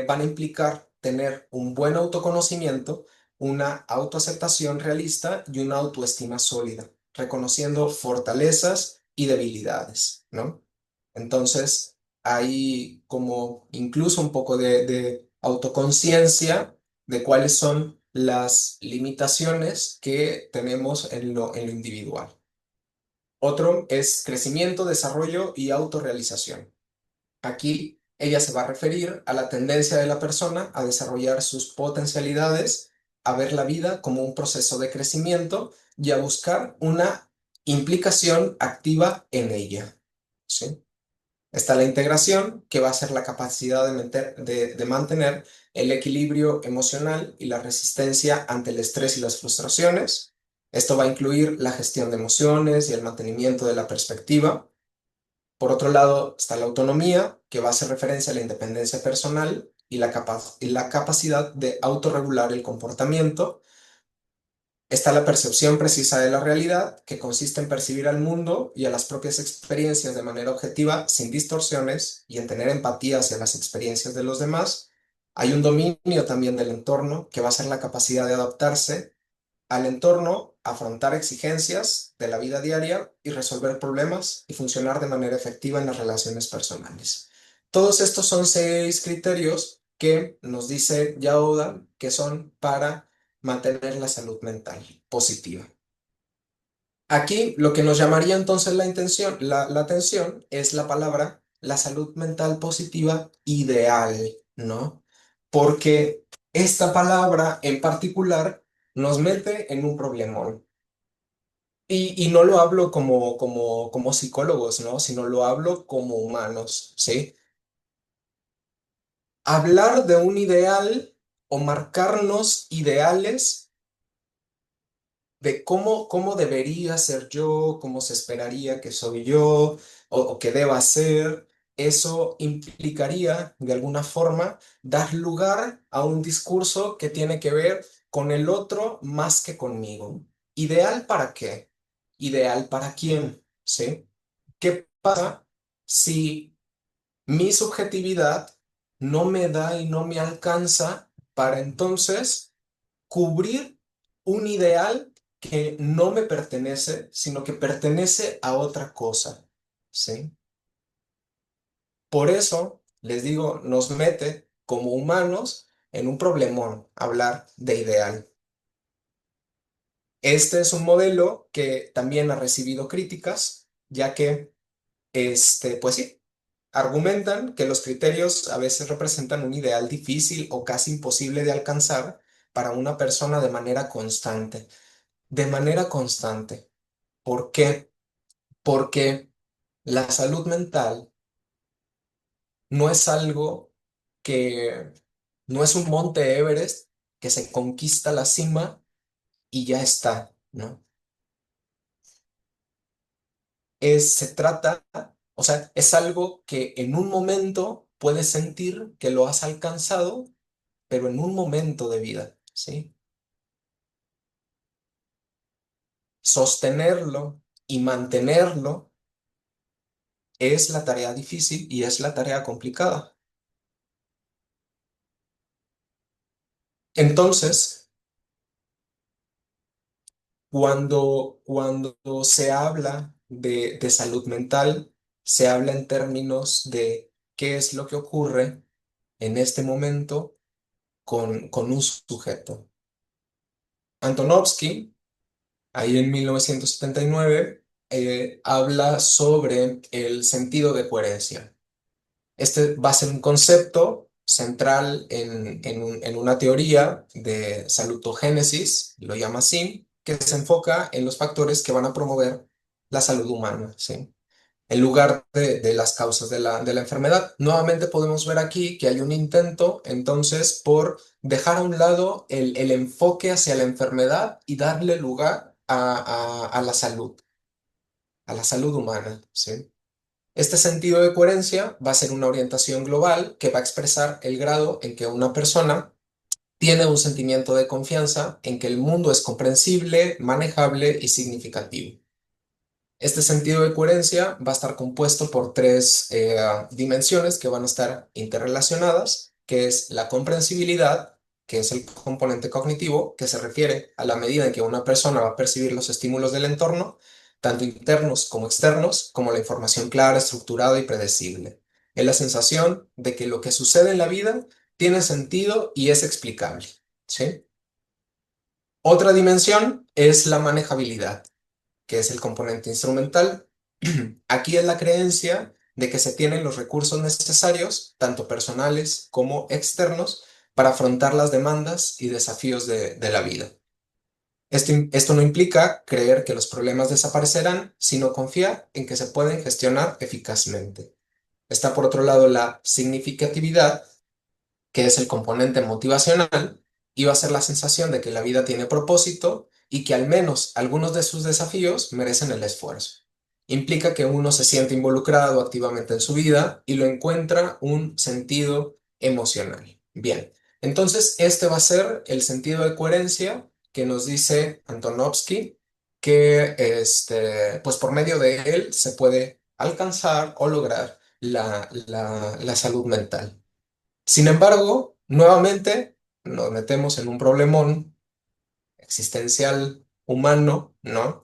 van a implicar tener un buen autoconocimiento, una autoaceptación realista y una autoestima sólida, reconociendo fortalezas y debilidades, ¿no? Entonces, hay como incluso un poco de autoconciencia de cuáles son las limitaciones que tenemos en lo individual. Otro es crecimiento, desarrollo y autorrealización. Aquí ella se va a referir a la tendencia de la persona a desarrollar sus potencialidades, a ver la vida como un proceso de crecimiento y a buscar una implicación activa en ella. ¿Sí? Está la integración, que va a ser la capacidad de mantener el equilibrio emocional y la resistencia ante el estrés y las frustraciones. Esto va a incluir la gestión de emociones y el mantenimiento de la perspectiva. Por otro lado, está la autonomía, que va a hacer referencia a la independencia personal y la capacidad de autorregular el comportamiento. Está la percepción precisa de la realidad, que consiste en percibir al mundo y a las propias experiencias de manera objetiva, sin distorsiones, y en tener empatía hacia las experiencias de los demás. Hay un dominio también del entorno, que va a ser la capacidad de adaptarse al entorno, afrontar exigencias de la vida diaria y resolver problemas y funcionar de manera efectiva en las relaciones personales. Todos estos son 6 criterios que nos dice Yaoda que son para mantener la salud mental positiva. Aquí lo que nos llamaría entonces la atención es la palabra la salud mental positiva ideal, ¿no? Porque esta palabra en particular nos mete en un problemón. Y no lo hablo como psicólogos, ¿no? Sino lo hablo como humanos, ¿sí? Hablar de un ideal o marcarnos ideales de cómo debería ser yo, cómo se esperaría que soy yo o que deba ser, eso implicaría de alguna forma dar lugar a un discurso que tiene que ver con el otro más que conmigo. ¿Ideal para qué? ¿Ideal para quién? ¿Sí? ¿Qué pasa si mi subjetividad no me da y no me alcanza para entonces cubrir un ideal que no me pertenece, sino que pertenece a otra cosa? ¿Sí? Por eso, les digo, nos mete como humanos en un problemón hablar de ideal. Este es un modelo que también ha recibido críticas, ya que, pues sí, argumentan que los criterios a veces representan un ideal difícil o casi imposible de alcanzar para una persona de manera constante. De manera constante. ¿Por qué? Porque la salud mental no es algo que, no es un monte Everest que se conquista la cima y ya está, ¿no? Se trata, o sea, es algo que en un momento puedes sentir que lo has alcanzado, pero en un momento de vida, ¿sí? Sostenerlo y mantenerlo es la tarea difícil y es la tarea complicada. Entonces, cuando se habla de salud mental, se habla en términos de qué es lo que ocurre en este momento con un sujeto. Antonovsky, ahí en 1979, habla sobre el sentido de coherencia. Este va a ser un concepto central en una teoría de salutogénesis, lo llama así, que se enfoca en los factores que van a promover la salud humana, ¿sí? En lugar de las causas de la enfermedad. Nuevamente podemos ver aquí que hay un intento entonces por dejar a un lado el enfoque hacia la enfermedad y darle lugar a la salud humana, ¿sí? Este sentido de coherencia va a ser una orientación global que va a expresar el grado en que una persona tiene un sentimiento de confianza en que el mundo es comprensible, manejable y significativo. Este sentido de coherencia va a estar compuesto por 3 dimensiones que van a estar interrelacionadas, que es la comprensibilidad, que es el componente cognitivo, que se refiere a la medida en que una persona va a percibir los estímulos del entorno. tanto internos como externos, como la información clara, estructurada y predecible. Es la sensación de que lo que sucede en la vida tiene sentido y es explicable, ¿sí? Otra dimensión es la manejabilidad, que es el componente instrumental. Aquí es la creencia de que se tienen los recursos necesarios, tanto personales como externos, para afrontar las demandas y desafíos de la vida. Esto no implica creer que los problemas desaparecerán, sino confiar en que se pueden gestionar eficazmente. Está por otro lado la significatividad, que es el componente motivacional, y va a ser la sensación de que la vida tiene propósito y que al menos algunos de sus desafíos merecen el esfuerzo. Implica que uno se siente involucrado activamente en su vida y lo encuentra un sentido emocional. Bien, entonces este va a ser el sentido de coherencia que nos dice Antonovsky, que pues por medio de él se puede alcanzar o lograr la salud mental. Sin embargo, nuevamente nos metemos en un problemón existencial humano, ¿no?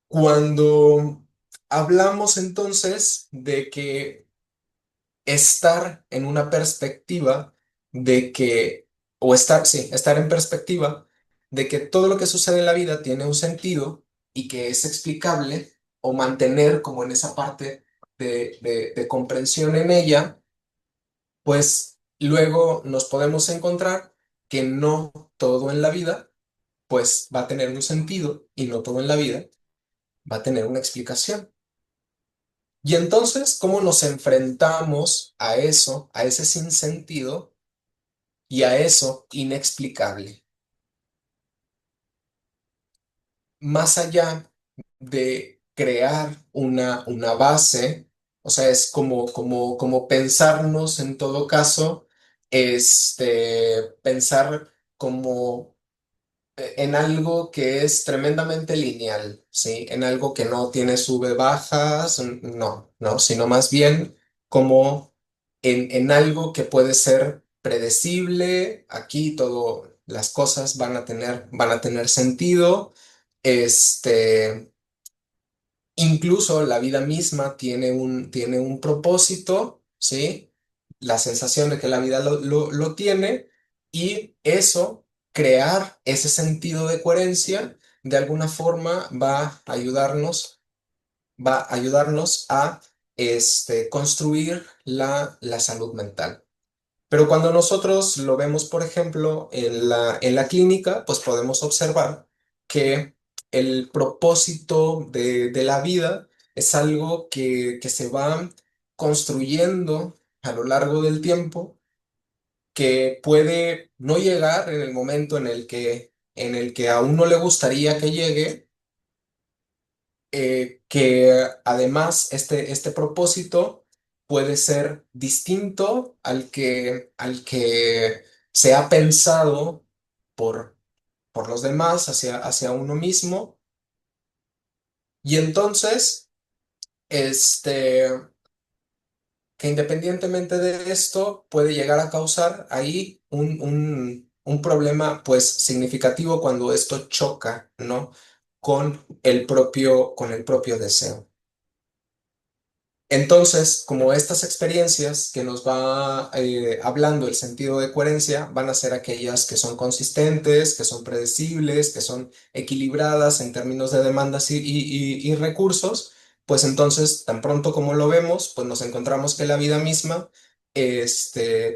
Cuando hablamos entonces de que estar en una perspectiva de que, o estar, sí, estar en perspectiva de que todo lo que sucede en la vida tiene un sentido y que es explicable, o mantener como en esa parte de comprensión en ella, pues luego nos podemos encontrar que no todo en la vida pues va a tener un sentido y no todo en la vida va a tener una explicación. Y entonces, ¿cómo nos enfrentamos a eso, a ese sinsentido y a eso inexplicable? Más allá de crear una base, o sea, es como pensarnos en todo caso, pensar como en algo que es tremendamente lineal, ¿sí? En algo que no tiene sube bajas, no, sino más bien como en algo que puede ser predecible. Aquí todo, las cosas van a tener sentido. Este, Incluso la vida misma tiene un propósito, ¿sí? La sensación de que la vida lo tiene, y eso, crear ese sentido de coherencia, de alguna forma va a ayudarnos a construir la salud mental. Pero cuando nosotros lo vemos, por ejemplo, en la clínica, pues podemos observar que el propósito de la vida es algo que se va construyendo a lo largo del tiempo, que puede no llegar en el momento en el que a uno le gustaría que llegue, que además este propósito puede ser distinto al que se ha pensado por los demás hacia uno mismo. Y entonces, este, que independientemente de esto puede llegar a causar ahí un problema pues significativo cuando esto choca, ¿no? Con el propio deseo. Entonces, como estas experiencias que nos va hablando el sentido de coherencia van a ser aquellas que son consistentes, que son predecibles, que son equilibradas en términos de demandas y recursos, pues entonces, tan pronto como lo vemos, pues nos encontramos que la vida misma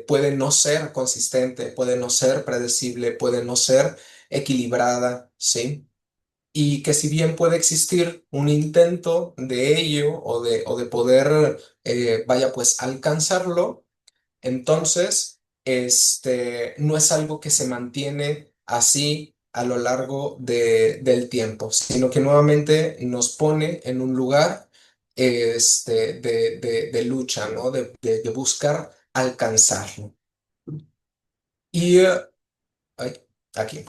puede no ser consistente, puede no ser predecible, puede no ser equilibrada, ¿sí? Y que si bien puede existir un intento de ello o de poder, vaya, pues alcanzarlo, entonces no es algo que se mantiene así a lo largo del tiempo, sino que nuevamente nos pone en un lugar de lucha, ¿no? De buscar alcanzarlo. Y, ay, aquí.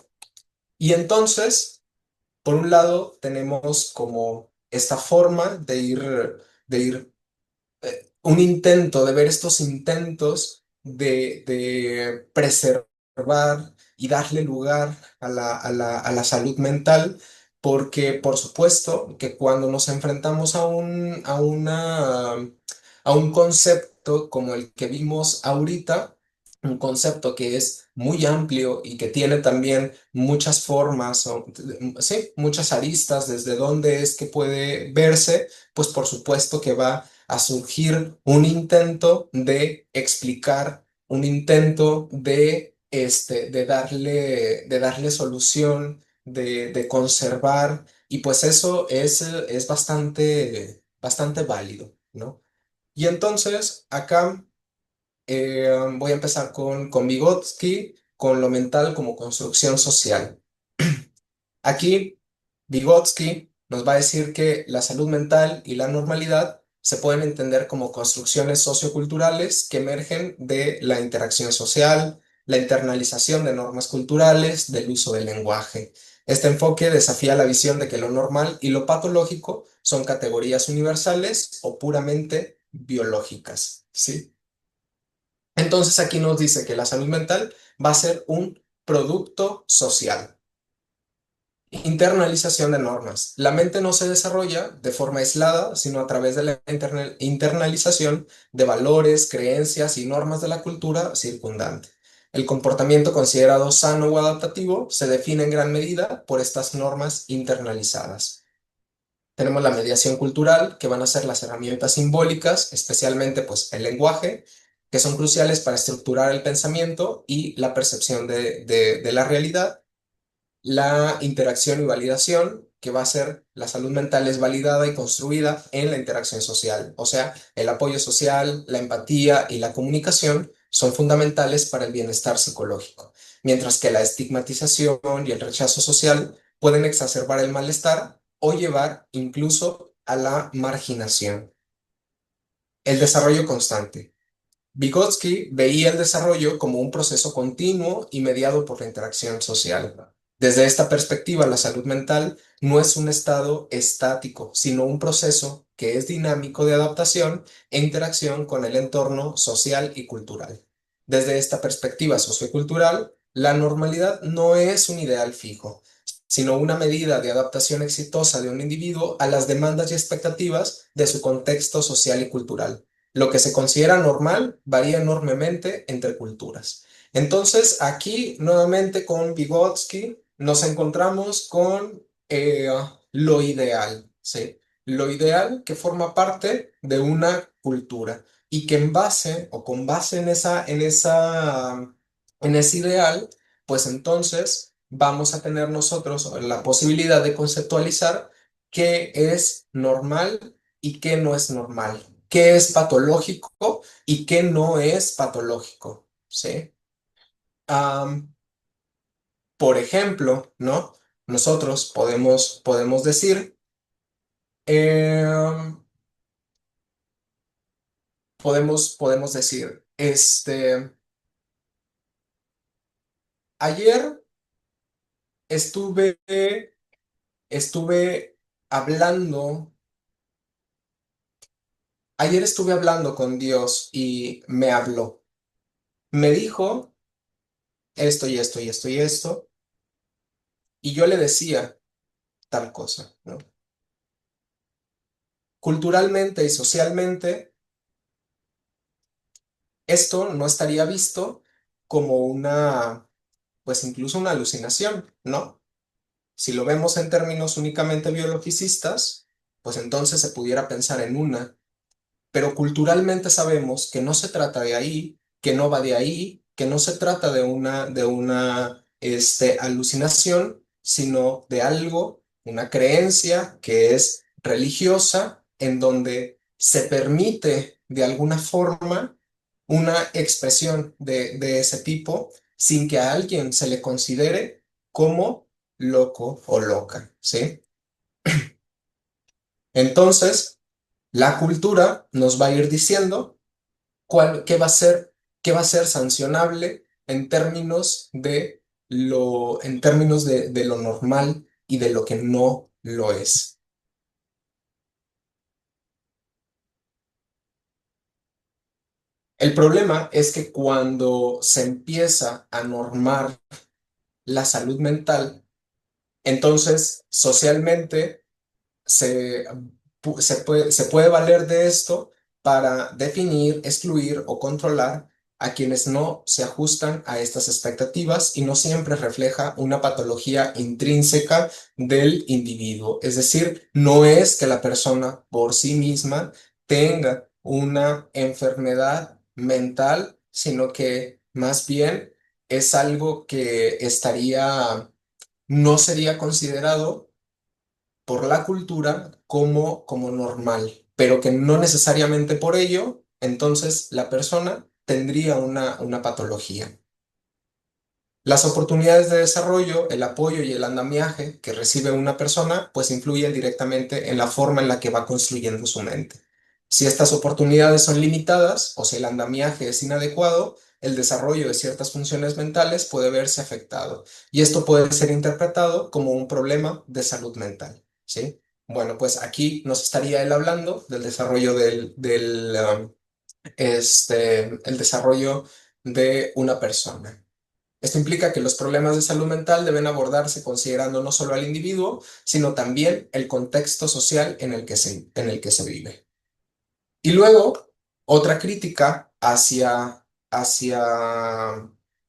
Y entonces, por un lado, tenemos como esta forma de ir, un intento, de ver estos intentos de preservar y darle lugar a la salud mental porque por supuesto que cuando nos enfrentamos a un concepto como el que vimos ahorita, un concepto que es muy amplio y que tiene también muchas formas, sí, muchas aristas desde dónde es que puede verse, pues por supuesto que va a surgir un intento de explicar, un intento de darle solución, de conservar, y pues eso es bastante válido, ¿no? Y entonces acá voy a empezar con Vygotsky, con lo mental como construcción social. Aquí, Vygotsky nos va a decir que la salud mental y la normalidad se pueden entender como construcciones socioculturales que emergen de la interacción social, la internalización de normas culturales, del uso del lenguaje. Este enfoque desafía la visión de que lo normal y lo patológico son categorías universales o puramente biológicas, ¿sí? Entonces aquí nos dice que la salud mental va a ser un producto social. Internalización de normas. La mente no se desarrolla de forma aislada, sino a través de la internalización de valores, creencias y normas de la cultura circundante. El comportamiento considerado sano o adaptativo se define en gran medida por estas normas internalizadas. Tenemos la mediación cultural, que van a ser las herramientas simbólicas, especialmente pues el lenguaje, que son cruciales para estructurar el pensamiento y la percepción de la realidad. La interacción y validación, que va a ser la salud mental es validada y construida en la interacción social. O sea, el apoyo social, la empatía y la comunicación son fundamentales para el bienestar psicológico, mientras que la estigmatización y el rechazo social pueden exacerbar el malestar o llevar incluso a la marginación. El desarrollo constante. Vygotsky veía el desarrollo como un proceso continuo y mediado por la interacción social. Desde esta perspectiva, la salud mental no es un estado estático, sino un proceso que es dinámico de adaptación e interacción con el entorno social y cultural. Desde esta perspectiva sociocultural, la normalidad no es un ideal fijo, sino una medida de adaptación exitosa de un individuo a las demandas y expectativas de su contexto social y cultural. Lo que se considera normal varía enormemente entre culturas. Entonces, aquí nuevamente con Vygotsky nos encontramos con lo ideal, ¿sí? Lo ideal que forma parte de una cultura y que en base o con base en ese ideal, pues entonces vamos a tener nosotros la posibilidad de conceptualizar qué es normal y qué no es normal, qué es patológico y qué no es patológico, ¿sí? Am, por ejemplo, ¿no? Nosotros podemos decir, em, podemos decir, ayer estuve, estuve hablando, ayer estuve hablando con Dios y me habló. Me dijo esto y esto y esto y esto, y yo le decía tal cosa, ¿no? Culturalmente y socialmente, esto no estaría visto como pues incluso una alucinación, ¿no? Si lo vemos en términos únicamente biologicistas, pues entonces se pudiera pensar en una, pero culturalmente sabemos que no se trata de ahí, que no va de ahí, que no se trata de una alucinación, sino de algo, una creencia que es religiosa, en donde se permite de alguna forma una expresión de ese tipo sin que a alguien se le considere como loco o loca, ¿sí? Entonces, la cultura nos va a ir diciendo qué va a ser sancionable en términos de lo normal y de lo que no lo es. El problema es que cuando se empieza a normar la salud mental, Entonces, socialmente se puede valer de esto para definir, excluir o controlar a quienes no se ajustan a estas expectativas y no siempre refleja una patología intrínseca del individuo. Es decir, no es que la persona por sí misma tenga una enfermedad mental, sino que más bien es algo que no sería considerado por la cultura como normal, pero que no necesariamente por ello, entonces la persona tendría una patología. Las oportunidades de desarrollo, el apoyo y el andamiaje que recibe una persona, pues influyen directamente en la forma en la que va construyendo su mente. Si estas oportunidades son limitadas o si el andamiaje es inadecuado, el desarrollo de ciertas funciones mentales puede verse afectado y esto puede ser interpretado como un problema de salud mental, ¿sí? Bueno, pues aquí nos estaría él hablando del desarrollo el desarrollo de una persona. Esto implica que los problemas de salud mental deben abordarse considerando no solo al individuo, sino también el contexto social en el que se vive. Y luego, otra crítica hacia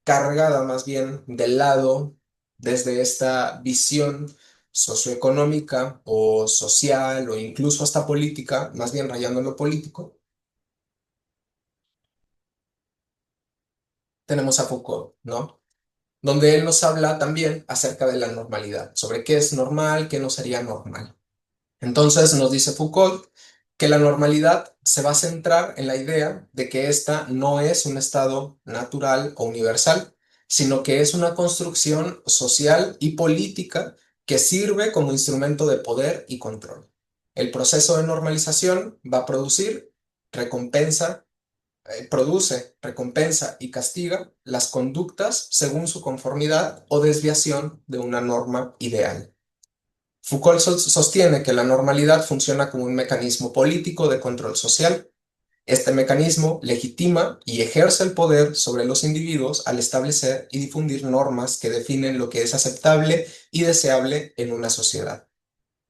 cargada más bien del lado, desde esta visión socioeconómica o social o incluso hasta política, más bien rayando en lo político, tenemos a Foucault, ¿no? Donde él nos habla también acerca de la normalidad, sobre qué es normal, qué no sería normal. Entonces nos dice Foucault que la normalidad se va a centrar en la idea de que esta no es un estado natural o universal, sino que es una construcción social y política que sirve como instrumento de poder y control. El proceso de normalización va a recompensa produce, recompensa y castiga las conductas según su conformidad o desviación de una norma ideal. Foucault sostiene que la normalidad funciona como un mecanismo político de control social. Este mecanismo legitima y ejerce el poder sobre los individuos al establecer y difundir normas que definen lo que es aceptable y deseable en una sociedad.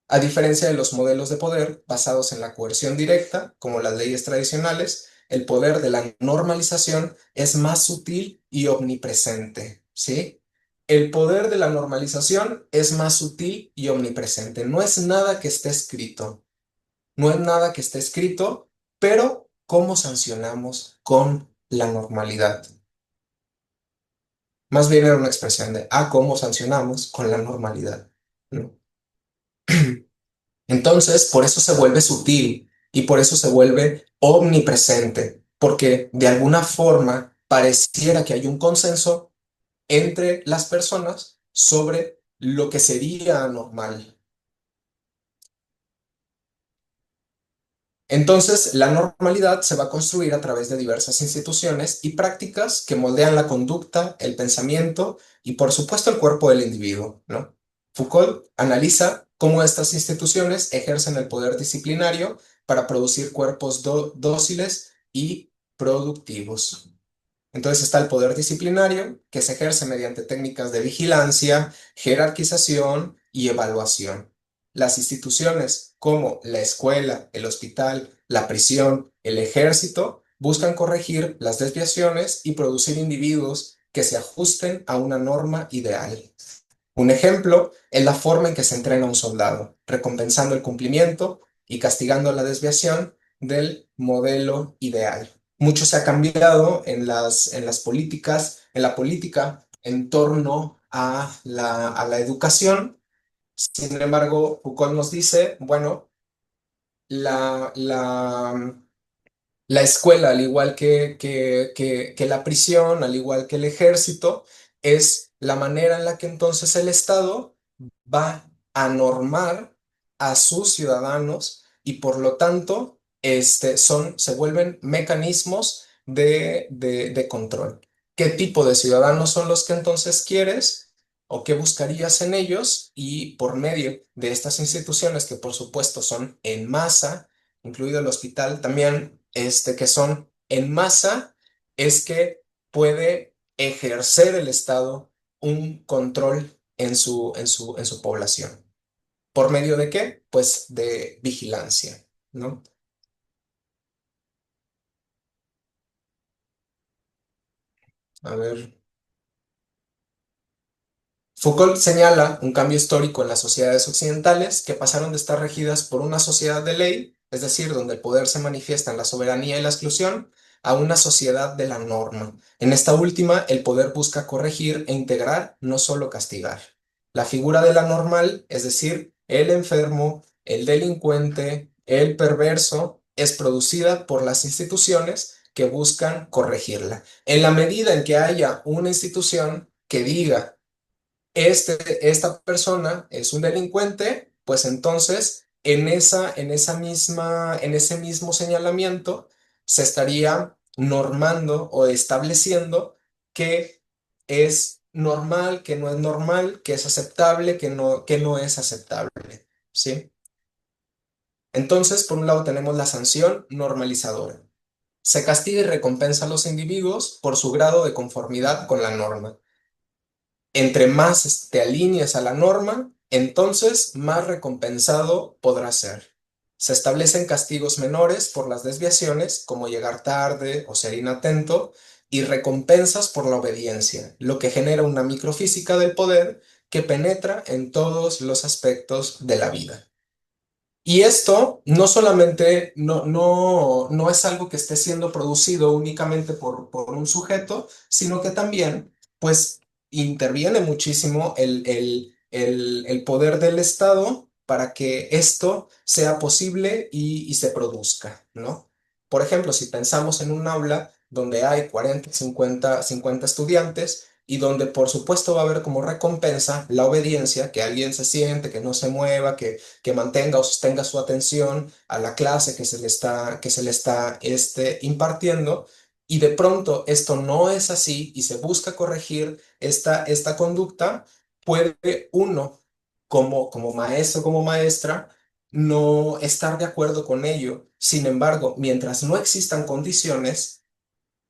A diferencia de los modelos de poder basados en la coerción directa, como las leyes tradicionales, el poder de la normalización es más sutil y omnipresente, ¿sí? El poder de la normalización es más sutil y omnipresente. No es nada que esté escrito, no es nada que esté escrito, pero ¿cómo sancionamos con la normalidad? Más bien era una expresión de, ¿cómo sancionamos con la normalidad? ¿No? Entonces, por eso se vuelve sutil y por eso se vuelve omnipresente, porque de alguna forma pareciera que hay un consenso entre las personas sobre lo que sería normal. Entonces, la normalidad se va a construir a través de diversas instituciones y prácticas que moldean la conducta, el pensamiento y, por supuesto, el cuerpo del individuo, ¿no? Foucault analiza cómo estas instituciones ejercen el poder disciplinario para producir cuerpos dóciles y productivos. Entonces está el poder disciplinario, que se ejerce mediante técnicas de vigilancia, jerarquización y evaluación. Las instituciones como la escuela, el hospital, la prisión, el ejército, buscan corregir las desviaciones y producir individuos que se ajusten a una norma ideal. Un ejemplo es la forma en que se entrena a un soldado, recompensando el cumplimiento y castigando la desviación del modelo ideal. Mucho se ha cambiado en las políticas, en la política en torno a la educación. Sin embargo, Foucault nos dice, bueno, la, la, la escuela, al igual que la prisión, al igual que el ejército, es la manera en la que entonces el Estado va a normar a sus ciudadanos y por lo tanto se vuelven mecanismos de control. ¿Qué tipo de ciudadanos son los que entonces quieres o qué buscarías en ellos? Y por medio de estas instituciones que por supuesto son en masa, incluido el hospital también, que son en masa, es que puede ejercer el Estado un control en su población. ¿Por medio de qué? Pues de vigilancia, ¿no? A ver. Foucault señala un cambio histórico en las sociedades occidentales que pasaron de estar regidas por una sociedad de ley, es decir, donde el poder se manifiesta en la soberanía y la exclusión, a una sociedad de la norma. En esta última, el poder busca corregir e integrar, no solo castigar. La figura de la normal, es decir, el enfermo, el delincuente, el perverso, es producida por las instituciones que buscan corregirla. En la medida en que haya una institución que diga esta persona es un delincuente, pues entonces en ese mismo señalamiento se estaría normando o estableciendo que es normal, que no es normal, que es aceptable, que no es aceptable, ¿sí? Entonces, por un lado tenemos la sanción normalizadora. Se castiga y recompensa a los individuos por su grado de conformidad con la norma. Entre más te alinees a la norma, entonces más recompensado podrás ser. Se establecen castigos menores por las desviaciones, como llegar tarde o ser inatento, y recompensas por la obediencia, lo que genera una microfísica del poder que penetra en todos los aspectos de la vida. Y esto no solamente no es algo que esté siendo producido únicamente por un sujeto, sino que también, pues, interviene muchísimo el poder del Estado para que esto sea posible y se produzca, ¿no? Por ejemplo, si pensamos en un aula donde hay 40, 50 estudiantes y donde por supuesto va a haber como recompensa la obediencia, que alguien se siente, que no se mueva, que mantenga o sostenga su atención a la clase que se le está impartiendo, y de pronto esto no es así y se busca corregir esta conducta, puede uno, como maestro, como maestra, no estar de acuerdo con ello. Sin embargo, mientras no existan condiciones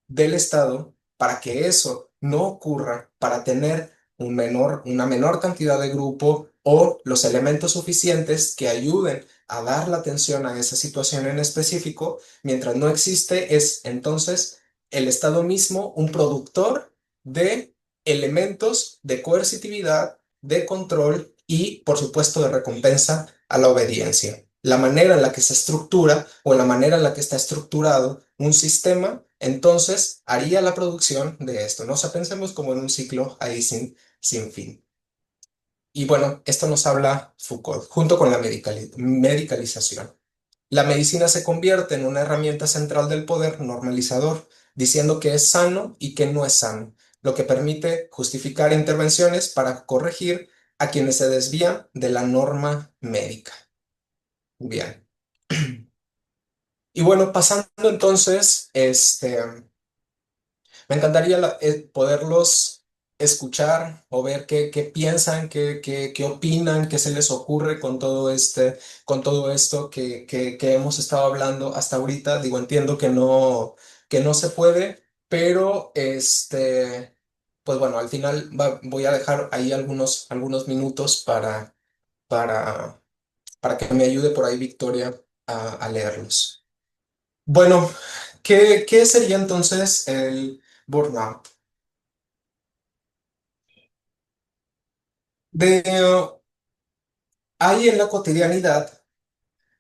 del Estado para que eso no ocurra, para tener una menor cantidad de grupo o los elementos suficientes que ayuden a dar la atención a esa situación en específico, mientras no existe, es entonces el Estado mismo un productor de elementos de coercitividad, de control y, por supuesto, de recompensa a la obediencia. La manera en la que se estructura o en la manera en la que está estructurado un sistema, entonces haría la producción de esto, ¿no? O sea, pensemos como en un ciclo ahí sin fin. Y bueno, esto nos habla Foucault, junto con la medicalización. La medicina se convierte en una herramienta central del poder normalizador, diciendo que es sano y que no es sano, lo que permite justificar intervenciones para corregir a quienes se desvían de la norma médica. Bien. Y bueno, pasando entonces, me encantaría poderlos escuchar o ver qué piensan, qué opinan, qué se les ocurre con todo con todo esto que hemos estado hablando hasta ahorita. Digo, entiendo que no se puede, pero pues bueno, al final voy a dejar ahí algunos minutos para, para que me ayude por ahí Victoria a leerlos. Bueno, qué sería entonces el burnout? De, Hay en la cotidianidad,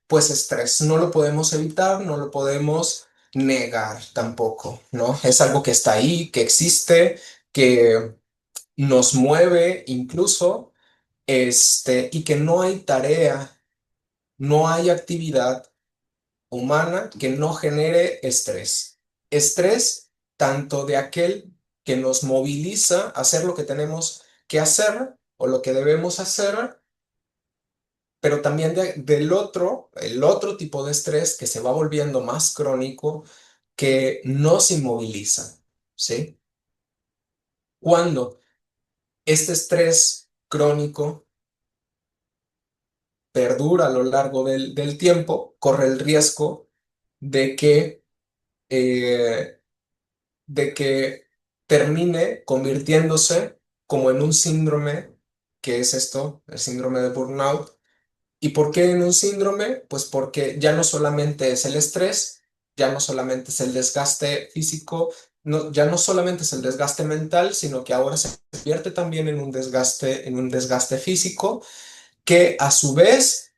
pues estrés, no lo podemos evitar, no lo podemos negar tampoco, ¿no? Es algo que está ahí, que existe, que nos mueve incluso, y que no hay tarea, no hay actividad humana que no genere estrés. Estrés tanto de aquel que nos moviliza a hacer lo que tenemos que hacer o lo que debemos hacer, pero también del otro, el otro tipo de estrés que se va volviendo más crónico, que nos inmoviliza, ¿sí? Cuando este estrés crónico perdura a lo largo del tiempo, corre el riesgo de eh, de que termine convirtiéndose como en un síndrome ¿Qué es esto? El síndrome de burnout. ¿Y por qué en un síndrome? Pues porque ya no solamente es el estrés, ya no solamente es el desgaste físico, no, ya no solamente es el desgaste mental, sino que ahora se convierte también en un desgaste físico, que a su vez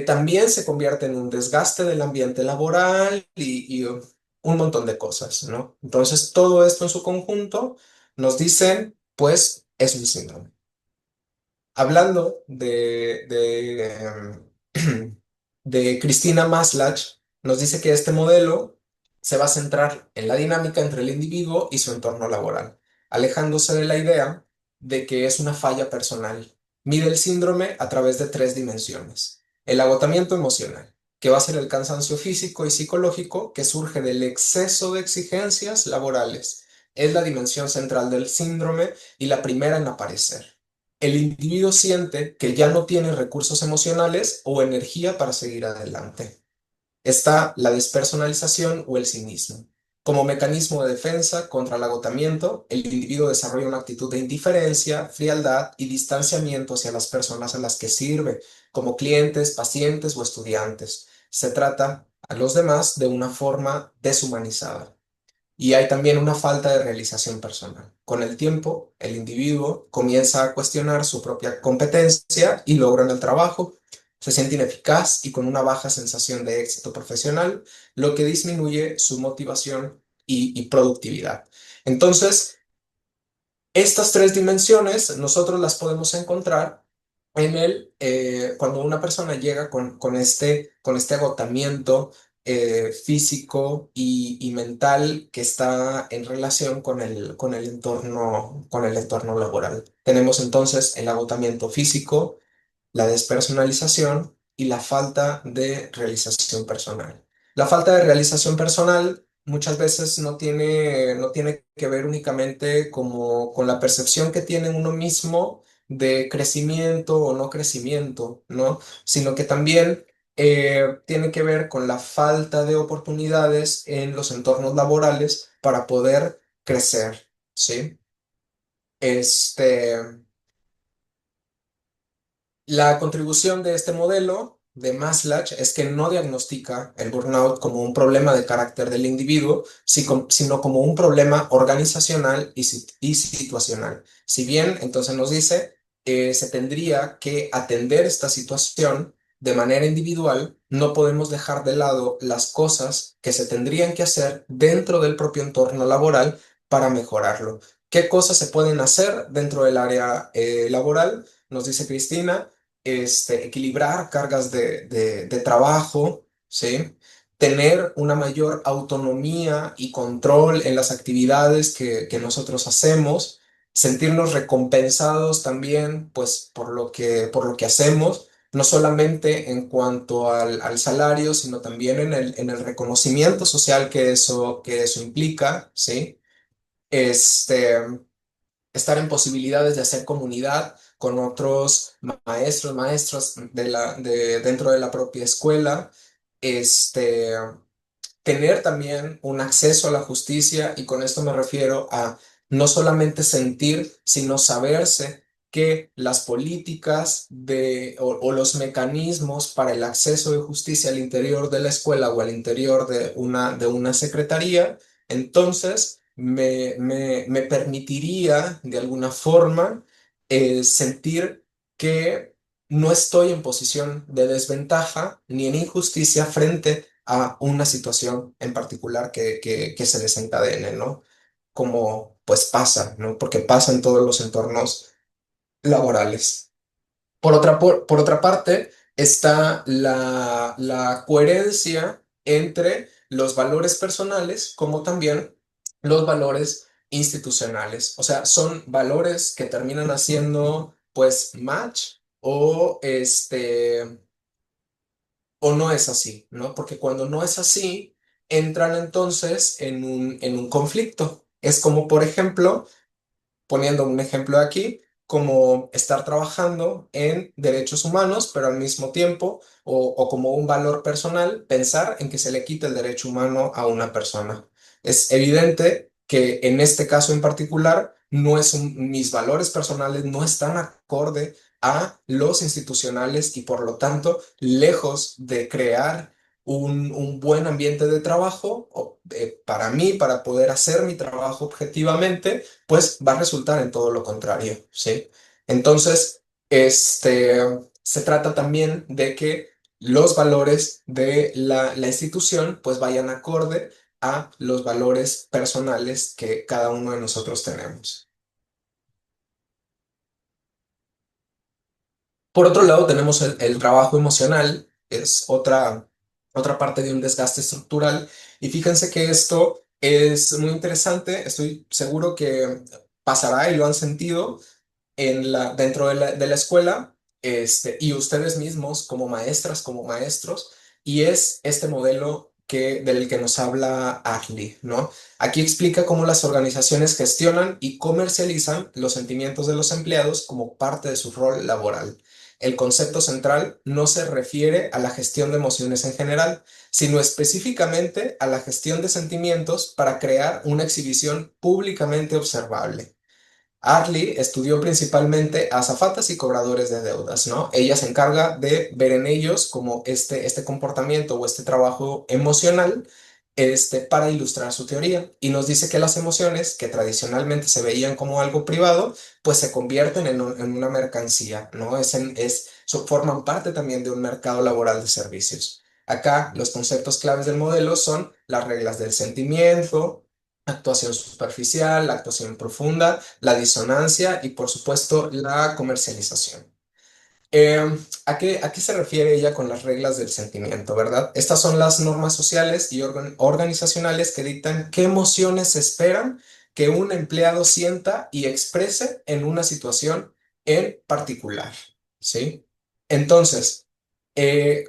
también se convierte en un desgaste del ambiente laboral y un montón de cosas, ¿no? Entonces, todo esto en su conjunto nos dicen, pues, es un síndrome. Hablando de Cristina Maslach, nos dice que este modelo se va a centrar en la dinámica entre el individuo y su entorno laboral, alejándose de la idea de que es una falla personal. Mide el síndrome a través de tres dimensiones. El agotamiento emocional, que va a ser el cansancio físico y psicológico que surge del exceso de exigencias laborales. Es la dimensión central del síndrome y la primera en aparecer. El individuo siente que ya no tiene recursos emocionales o energía para seguir adelante. Está la despersonalización o el cinismo. Como mecanismo de defensa contra el agotamiento, el individuo desarrolla una actitud de indiferencia, frialdad y distanciamiento hacia las personas a las que sirve, como clientes, pacientes o estudiantes. Se trata a los demás de una forma deshumanizada. Y hay también una falta de realización personal. Con el tiempo, el individuo comienza a cuestionar su propia competencia y logro en el trabajo, se siente ineficaz y con una baja sensación de éxito profesional, lo que disminuye su motivación y productividad. Entonces, estas tres dimensiones nosotros las podemos encontrar cuando una persona llega con este agotamiento físico y mental que está en relación con el entorno laboral. Tenemos entonces el agotamiento físico, la despersonalización y la falta de realización personal. La falta de realización personal muchas veces no tiene que ver únicamente como con la percepción que tiene uno mismo de crecimiento o no crecimiento, ¿no? Sino que también tiene que ver con la falta de oportunidades en los entornos laborales para poder crecer, ¿sí? Este, La contribución de este modelo de Maslach es que no diagnostica el burnout como un problema de carácter del individuo, sino como un problema organizacional y situacional. Si bien, entonces nos dice, se tendría que atender esta situación de manera individual, no podemos dejar de lado las cosas que se tendrían que hacer dentro del propio entorno laboral para mejorarlo. ¿Qué cosas se pueden hacer dentro del área laboral? Nos dice Cristina equilibrar cargas de trabajo, ¿sí? Tener una mayor autonomía y control en las actividades que nosotros hacemos, sentirnos recompensados también, pues, por lo que hacemos, no solamente en cuanto al salario, sino también en el reconocimiento social que eso implica, ¿sí? Este, Estar en posibilidades de hacer comunidad con otros maestros, maestras dentro de la propia escuela, este, tener también un acceso a la justicia, y con esto me refiero a no solamente sentir, sino saberse que las políticas o los mecanismos para el acceso de justicia al interior de la escuela o al interior de una secretaría, entonces me permitiría de alguna forma sentir que no estoy en posición de desventaja ni en injusticia frente a una situación en particular que se desencadene, ¿no? Como pues pasa, ¿no? Porque pasa en todos los entornos laborales. Por otra parte, está la coherencia entre los valores personales como también los valores institucionales. O sea, son valores que terminan haciendo pues match o no es así, ¿no? Porque cuando no es así, entran entonces en un conflicto. Es como, por ejemplo, poniendo un ejemplo aquí, como estar trabajando en derechos humanos, pero al mismo tiempo, o como un valor personal, pensar en que se le quita el derecho humano a una persona. Es evidente que en este caso en particular, no es mis valores personales no están acorde a los institucionales y por lo tanto, lejos de crear un buen ambiente de trabajo, para mí, para poder hacer mi trabajo objetivamente, pues va a resultar en todo lo contrario, ¿sí? Entonces, se trata también de que los valores de la institución pues vayan acorde a los valores personales que cada uno de nosotros tenemos. Por otro lado, tenemos el trabajo emocional, es otra parte de un desgaste estructural. Y fíjense que esto es muy interesante, estoy seguro que pasará y lo han sentido dentro de la escuela, y ustedes mismos como maestras, como maestros, y es este modelo del que nos habla Ackley, ¿no? Aquí explica cómo las organizaciones gestionan y comercializan los sentimientos de los empleados como parte de su rol laboral. El concepto central no se refiere a la gestión de emociones en general, sino específicamente a la gestión de sentimientos para crear una exhibición públicamente observable. Arlie estudió principalmente a azafatas y cobradores de deudas, ¿no? Ella se encarga de ver en ellos como este comportamiento o este trabajo emocional, para ilustrar su teoría. Y nos dice que las emociones, que tradicionalmente se veían como algo privado, pues se convierten en una mercancía, ¿no? Forman parte también de un mercado laboral de servicios. Acá los conceptos claves del modelo son las reglas del sentimiento, actuación superficial, la actuación profunda, la disonancia y por supuesto la comercialización. ¿A qué se refiere ella con las reglas del sentimiento, verdad? Estas son las normas sociales y organizacionales que dictan qué emociones se esperan que un empleado sienta y exprese en una situación en particular, ¿sí? Entonces,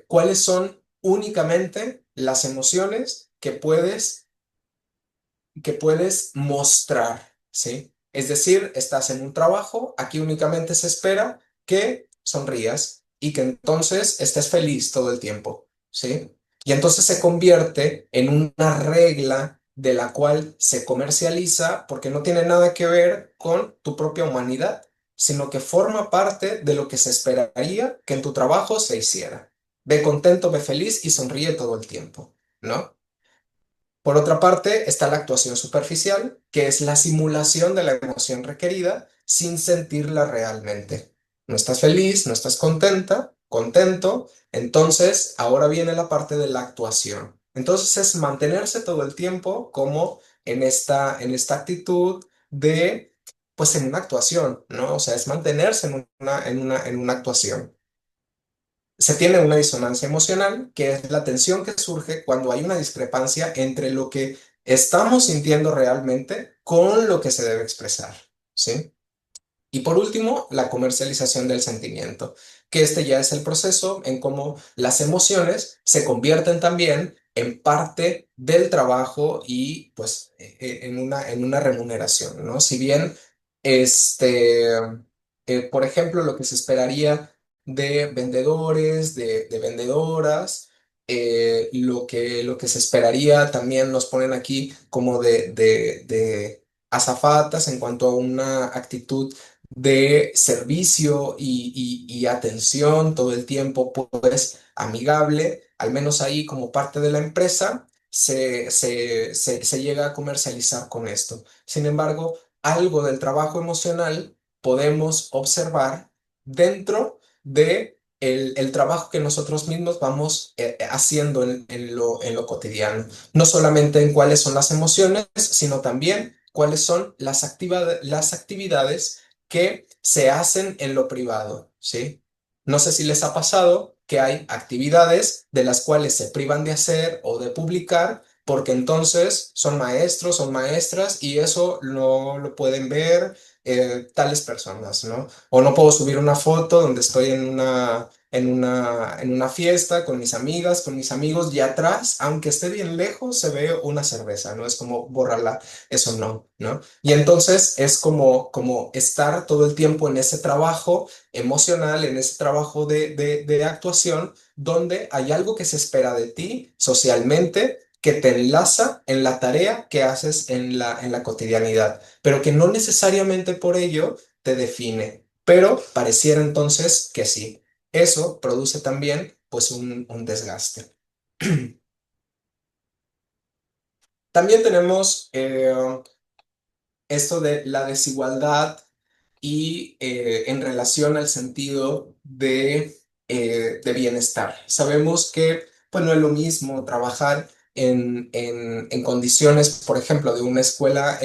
¿cuáles son únicamente las emociones que puedes mostrar, ¿sí? Es decir, estás en un trabajo, aquí únicamente se espera que sonrías y que entonces estés feliz todo el tiempo, ¿sí? Y entonces se convierte en una regla de la cual se comercializa porque no tiene nada que ver con tu propia humanidad, sino que forma parte de lo que se esperaría que en tu trabajo se hiciera. Ve contento, ve feliz y sonríe todo el tiempo, ¿no? Por otra parte, está la actuación superficial, que es la simulación de la emoción requerida sin sentirla realmente. No estás feliz, no estás contento, entonces ahora viene la parte de la actuación. Entonces es mantenerse todo el tiempo como en esta actitud de, pues en una actuación, ¿no? O sea, es mantenerse en una actuación. Se tiene una disonancia emocional, que es la tensión que surge cuando hay una discrepancia entre lo que estamos sintiendo realmente con lo que se debe expresar, ¿sí? Y por último, la comercialización del sentimiento, que este ya es el proceso en cómo las emociones se convierten también en parte del trabajo y pues en una remuneración, ¿no? Si bien, por ejemplo, lo que se esperaría de vendedores, de vendedoras, lo que se esperaría también nos ponen aquí como de azafatas en cuanto a una actitud de servicio y atención todo el tiempo, pues amigable, al menos ahí como parte de la empresa, se llega a comercializar con esto. Sin embargo, algo del trabajo emocional podemos observar dentro de el trabajo que nosotros mismos vamos haciendo en lo cotidiano. No solamente en cuáles son las emociones, sino también cuáles son las actividades que se hacen en lo privado, ¿sí? No sé si les ha pasado que hay actividades de las cuales se privan de hacer o de publicar porque entonces son maestros, son maestras y eso no lo pueden ver tales personas, ¿no? O no puedo subir una foto donde estoy en una fiesta con mis amigas, con mis amigos y atrás, aunque esté bien lejos, se ve una cerveza, ¿no? Es como borrarla, eso no, ¿no? Y entonces es como estar todo el tiempo en ese trabajo emocional, en ese trabajo de actuación, donde hay algo que se espera de ti socialmente que te enlaza en la tarea que haces en la cotidianidad, pero que no necesariamente por ello te define, pero pareciera entonces que sí. Eso produce también pues un desgaste. También tenemos esto de la desigualdad y en relación al sentido de bienestar. Sabemos que pues, no es lo mismo trabajar en condiciones, por ejemplo, de una escuela,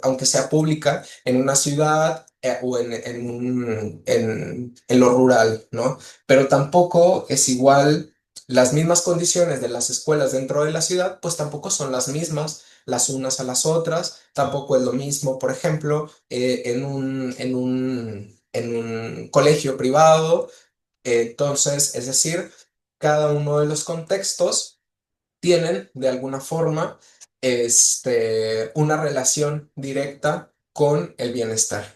aunque sea pública, en una ciudad o en lo rural, ¿no? Pero tampoco es igual. Las mismas condiciones de las escuelas dentro de la ciudad, pues tampoco son las mismas las unas a las otras. Tampoco es lo mismo, por ejemplo, en un colegio privado. Entonces, es decir, cada uno de los contextos tienen de alguna forma una relación directa con el bienestar.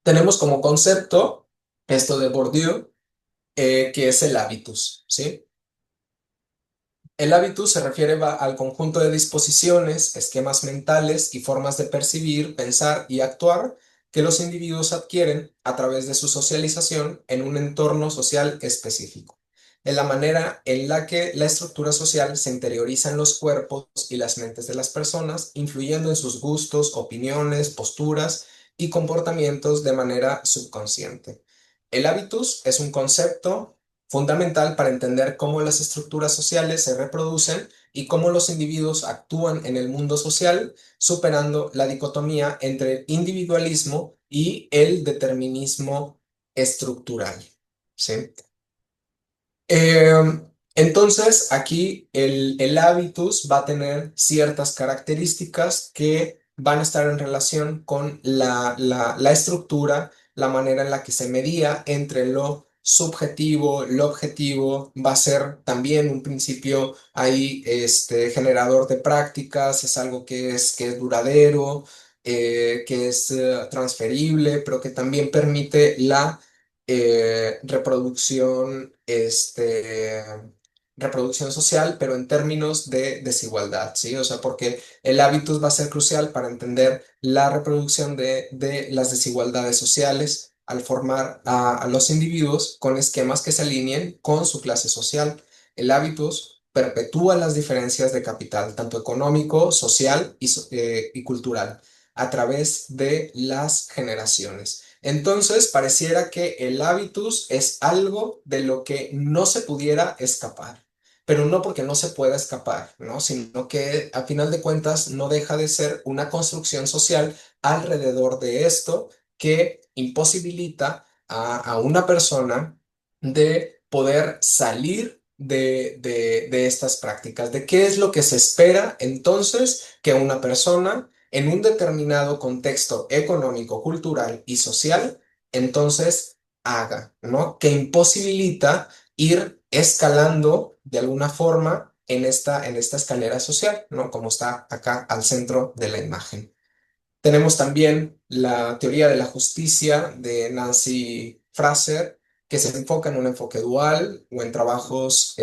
Tenemos como concepto esto de Bourdieu, que es el hábitus, ¿sí? El hábitus se refiere al conjunto de disposiciones, esquemas mentales y formas de percibir, pensar y actuar que los individuos adquieren a través de su socialización en un entorno social específico. En la manera en la que la estructura social se interioriza en los cuerpos y las mentes de las personas, influyendo en sus gustos, opiniones, posturas y comportamientos de manera subconsciente. El hábitus es un concepto fundamental para entender cómo las estructuras sociales se reproducen y cómo los individuos actúan en el mundo social, superando la dicotomía entre el individualismo y el determinismo estructural. ¿Sí? Eh, entonces, aquí el hábitus va a tener ciertas características que van a estar en relación con la estructura, la manera en la que se medía entre lo subjetivo, lo objetivo, va a ser también un principio ahí generador de prácticas, es algo que es duradero, que es transferible, pero que también permite la reproducción social, pero en términos de desigualdad, ¿sí? O sea, porque el hábitus va a ser crucial para entender la reproducción de las desigualdades sociales al formar a los individuos con esquemas que se alineen con su clase social. El hábitus perpetúa las diferencias de capital, tanto económico, social y cultural, a través de las generaciones. Entonces, pareciera que el hábitus es algo de lo que no se pudiera escapar, pero no porque no se pueda escapar, ¿no? Sino que a final de cuentas no deja de ser una construcción social alrededor de esto que imposibilita a una persona de poder salir de estas prácticas. ¿De qué es lo que se espera entonces que una persona en un determinado contexto económico, cultural y social, entonces haga, ¿no? Que imposibilita ir escalando de alguna forma en esta escalera social, ¿no? Como está acá al centro de la imagen. Tenemos también la teoría de la justicia de Nancy Fraser, que se enfoca en un enfoque dual o en trabajos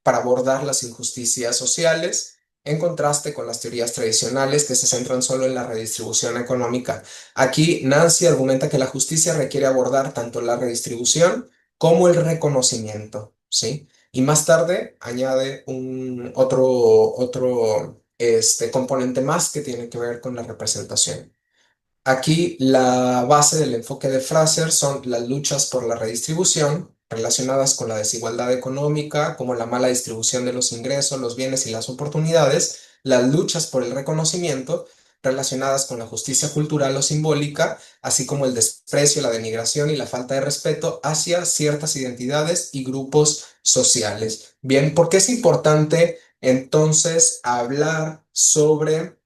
para abordar las injusticias sociales, en contraste con las teorías tradicionales que se centran solo en la redistribución económica. Aquí Nancy argumenta que la justicia requiere abordar tanto la redistribución como el reconocimiento, ¿sí? Y más tarde añade otro componente más que tiene que ver con la representación. Aquí la base del enfoque de Fraser son las luchas por la redistribución relacionadas con la desigualdad económica, como la mala distribución de los ingresos, los bienes y las oportunidades, las luchas por el reconocimiento relacionadas con la justicia cultural o simbólica, así como el desprecio, la denigración y la falta de respeto hacia ciertas identidades y grupos sociales. Bien, ¿por qué es importante entonces hablar sobre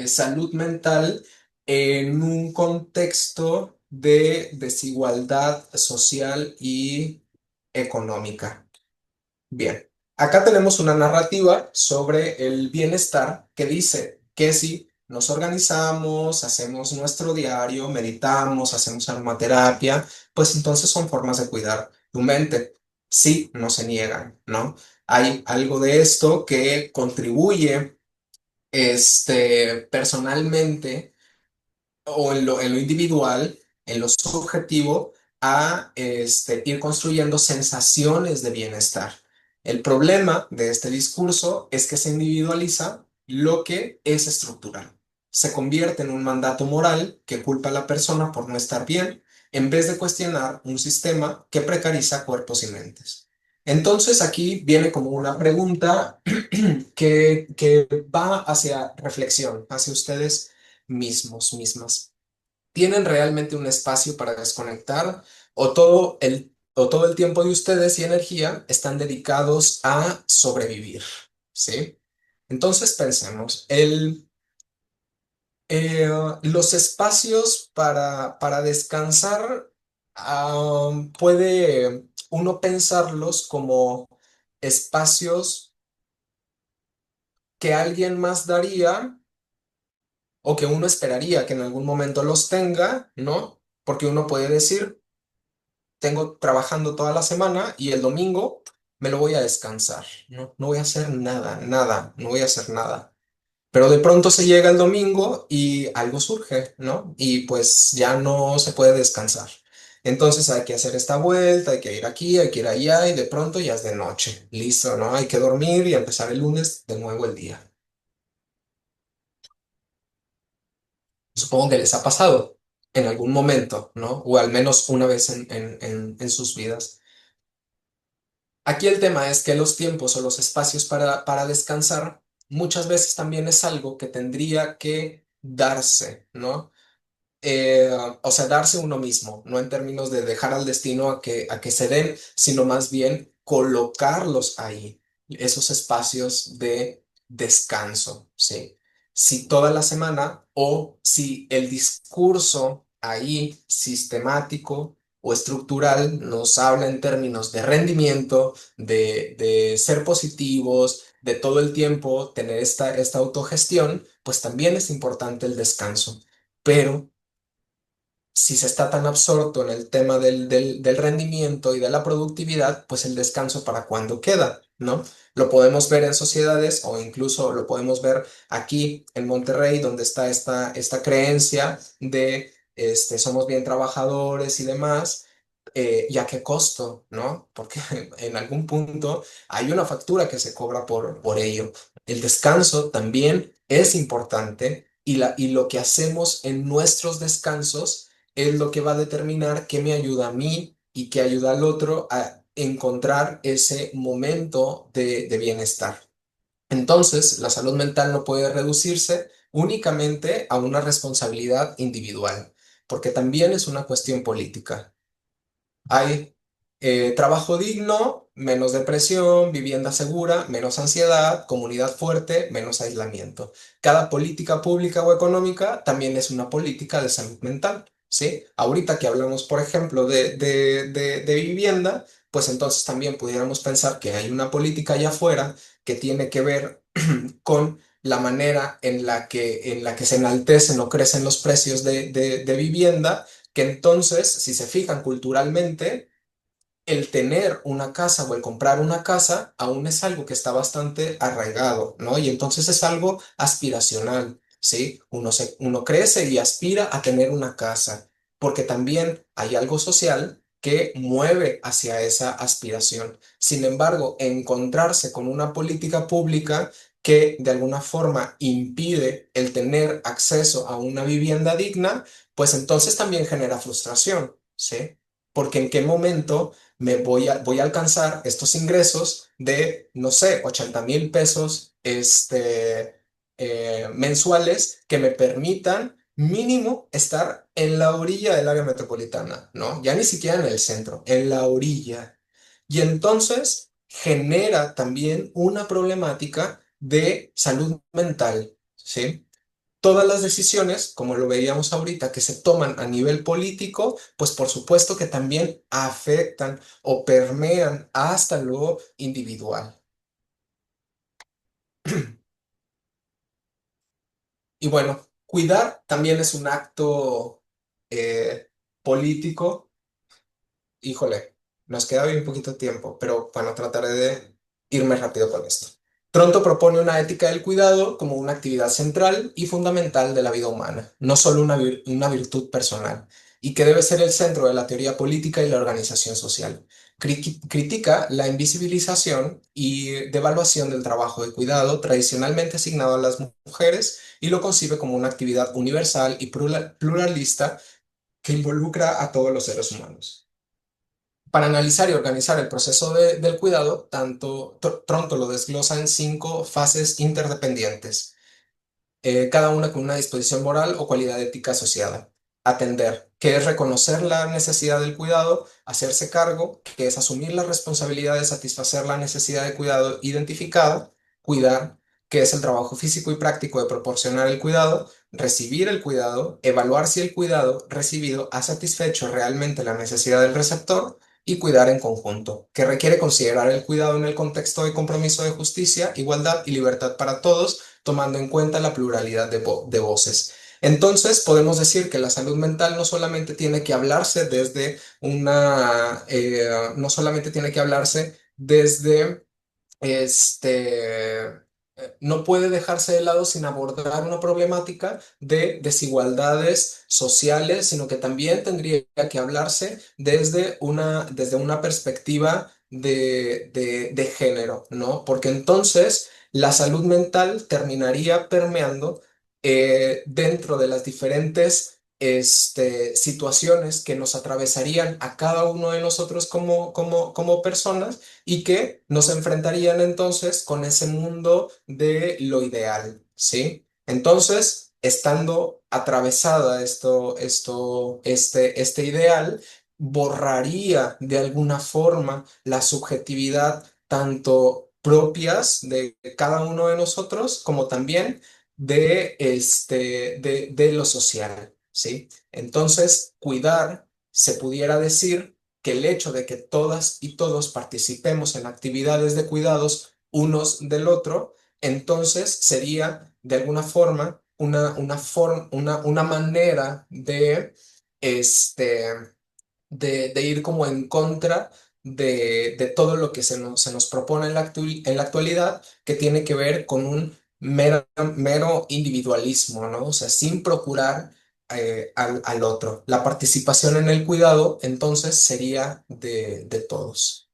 salud mental en un contexto de desigualdad social y económica? Bien, acá tenemos una narrativa sobre el bienestar que dice que si nos organizamos, hacemos nuestro diario, meditamos, hacemos aromaterapia, pues entonces son formas de cuidar tu mente. Sí, no se niegan, ¿no? Hay algo de esto que contribuye, personalmente o en lo individual, en lo subjetivo, a ir construyendo sensaciones de bienestar. El problema de este discurso es que se individualiza lo que es estructural. Se convierte en un mandato moral que culpa a la persona por no estar bien, en vez de cuestionar un sistema que precariza cuerpos y mentes. Entonces aquí viene como una pregunta que va hacia reflexión, hacia ustedes mismos, mismas. ¿Tienen realmente un espacio para desconectar o todo el tiempo de ustedes y energía están dedicados a sobrevivir? ¿Sí? Entonces pensemos, los espacios para descansar, puede uno pensarlos como espacios que alguien más daría o que uno esperaría que en algún momento los tenga, ¿no? Porque uno puede decir, tengo trabajando toda la semana y el domingo me lo voy a descansar, ¿no? No voy a hacer nada, nada, no voy a hacer nada. Pero de pronto se llega el domingo y algo surge, ¿no? Y pues ya no se puede descansar. Entonces hay que hacer esta vuelta, hay que ir aquí, hay que ir allá y de pronto ya es de noche. Listo, ¿no? Hay que dormir y empezar el lunes de nuevo el día. Supongo que les ha pasado en algún momento, ¿no? O al menos una vez en sus vidas. Aquí el tema es que los tiempos o los espacios para descansar muchas veces también es algo que tendría que darse, ¿no? eh, o sea, darse uno mismo, no en términos de dejar al destino a que se den, sino más bien colocarlos ahí, esos espacios de descanso, ¿sí? Si toda la semana o si el discurso ahí sistemático o estructural nos habla en términos de rendimiento, de ser positivos, de todo el tiempo tener esta autogestión, pues también es importante el descanso. Pero si se está tan absorto en el tema del rendimiento y de la productividad, pues el descanso para cuándo queda, ¿no? Lo podemos ver en sociedades o incluso lo podemos ver aquí en Monterrey, donde está esta creencia de somos bien trabajadores y demás. ¿Y a qué costo, no? Porque en algún punto hay una factura que se cobra por ello. El descanso también es importante y lo que hacemos en nuestros descansos es lo que va a determinar qué me ayuda a mí y qué ayuda al otro a encontrar ese momento de bienestar. Entonces, la salud mental no puede reducirse únicamente a una responsabilidad individual, porque también es una cuestión política. Hay trabajo digno, menos depresión, vivienda segura, menos ansiedad, comunidad fuerte, menos aislamiento. Cada política pública o económica también es una política de salud mental, ¿sí? Ahorita que hablamos, por ejemplo, de vivienda, pues entonces también pudiéramos pensar que hay una política allá afuera que tiene que ver con la manera en la que se enaltecen o crecen los precios de vivienda, que entonces, si se fijan culturalmente, el tener una casa o el comprar una casa aún es algo que está bastante arraigado, ¿no? Y entonces es algo aspiracional, ¿sí? Uno crece y aspira a tener una casa, porque también hay algo social que mueve hacia esa aspiración. Sin embargo, encontrarse con una política pública que de alguna forma impide el tener acceso a una vivienda digna, pues entonces también genera frustración, ¿sí? Porque en qué momento voy a alcanzar estos ingresos de, no sé, 80,000 pesos mensuales que me permitan mínimo estar en la orilla del área metropolitana, ¿no? Ya ni siquiera en el centro, en la orilla. Y entonces genera también una problemática de salud mental, ¿sí? Todas las decisiones, como lo veíamos ahorita, que se toman a nivel político, pues por supuesto que también afectan o permean hasta lo individual. Y bueno, cuidar también es un acto eh, político. Híjole, nos queda bien poquito tiempo, pero bueno, trataré de irme rápido con esto. Tronto propone una ética del cuidado como una actividad central y fundamental de la vida humana, no solo una virtud personal, y que debe ser el centro de la teoría política y la organización social. Critica la invisibilización y devaluación del trabajo de cuidado tradicionalmente asignado a las mujeres y lo concibe como una actividad universal y pluralista que involucra a todos los seres humanos. Para analizar y organizar el proceso del cuidado, Tronto lo desglosa en 5 fases interdependientes, cada una con una disposición moral o cualidad ética asociada. Atender, que es reconocer la necesidad del cuidado; hacerse cargo, que es asumir la responsabilidad de satisfacer la necesidad de cuidado identificada; cuidar, que es el trabajo físico y práctico de proporcionar el cuidado; recibir el cuidado, evaluar si el cuidado recibido ha satisfecho realmente la necesidad del receptor; y cuidar en conjunto, que requiere considerar el cuidado en el contexto de compromiso de justicia, igualdad y libertad para todos, tomando en cuenta la pluralidad de voces. Entonces, podemos decir que la salud mental no solamente tiene que hablarse desde no solamente tiene que hablarse desde no puede dejarse de lado sin abordar una problemática de desigualdades sociales, sino que también tendría que hablarse desde una perspectiva de género, ¿no? Porque entonces la salud mental terminaría permeando dentro de las diferentes situaciones que nos atravesarían a cada uno de nosotros como personas y que nos enfrentarían entonces con ese mundo de lo ideal, ¿sí? Entonces, estando atravesada este ideal, borraría de alguna forma la subjetividad tanto propias de cada uno de nosotros como también de lo social, ¿sí? Entonces, cuidar, se pudiera decir que el hecho de que todas y todos participemos en actividades de cuidados unos del otro, entonces sería de alguna forma una manera este, de ir como en contra de todo lo que se nos propone en la actualidad, que tiene que ver con un mero individualismo, ¿no? O sea, sin procurar al otro. La participación en el cuidado, entonces, sería de todos.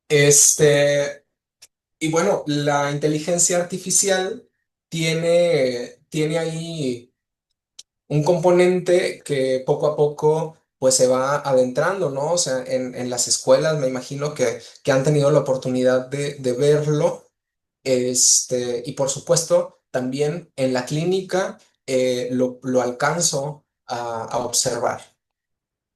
Este, y bueno, la inteligencia artificial tiene ahí un componente que poco a poco pues se va adentrando, ¿no? O sea, en las escuelas me imagino que han tenido la oportunidad de verlo, y por supuesto también en la clínica lo alcanzo a observar.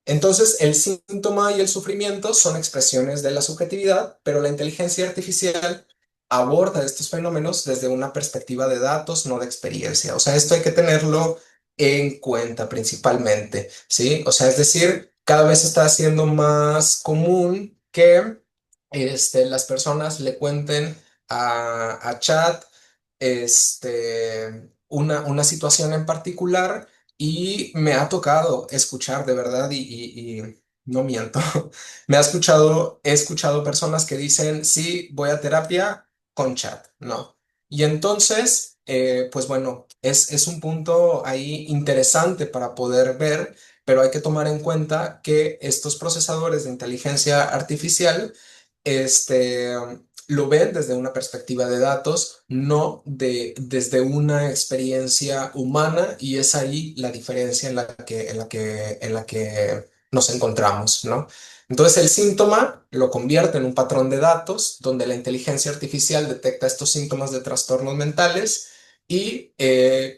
Entonces, el síntoma y el sufrimiento son expresiones de la subjetividad, pero la inteligencia artificial aborda estos fenómenos desde una perspectiva de datos, no de experiencia. O sea, esto hay que tenerlo en cuenta principalmente, ¿sí? O sea, es decir, cada vez está siendo más común que las personas le cuenten a chat una situación en particular y me ha tocado escuchar de verdad y no miento. He escuchado personas que dicen, sí, voy a terapia con chat, ¿no? Y entonces, pues bueno, es un punto ahí interesante para poder ver, pero hay que tomar en cuenta que estos procesadores de inteligencia artificial, este, lo ven desde una perspectiva de datos, no desde una experiencia humana, y es ahí la diferencia en la que nos encontramos, ¿no? Entonces el síntoma lo convierte en un patrón de datos donde la inteligencia artificial detecta estos síntomas de trastornos mentales y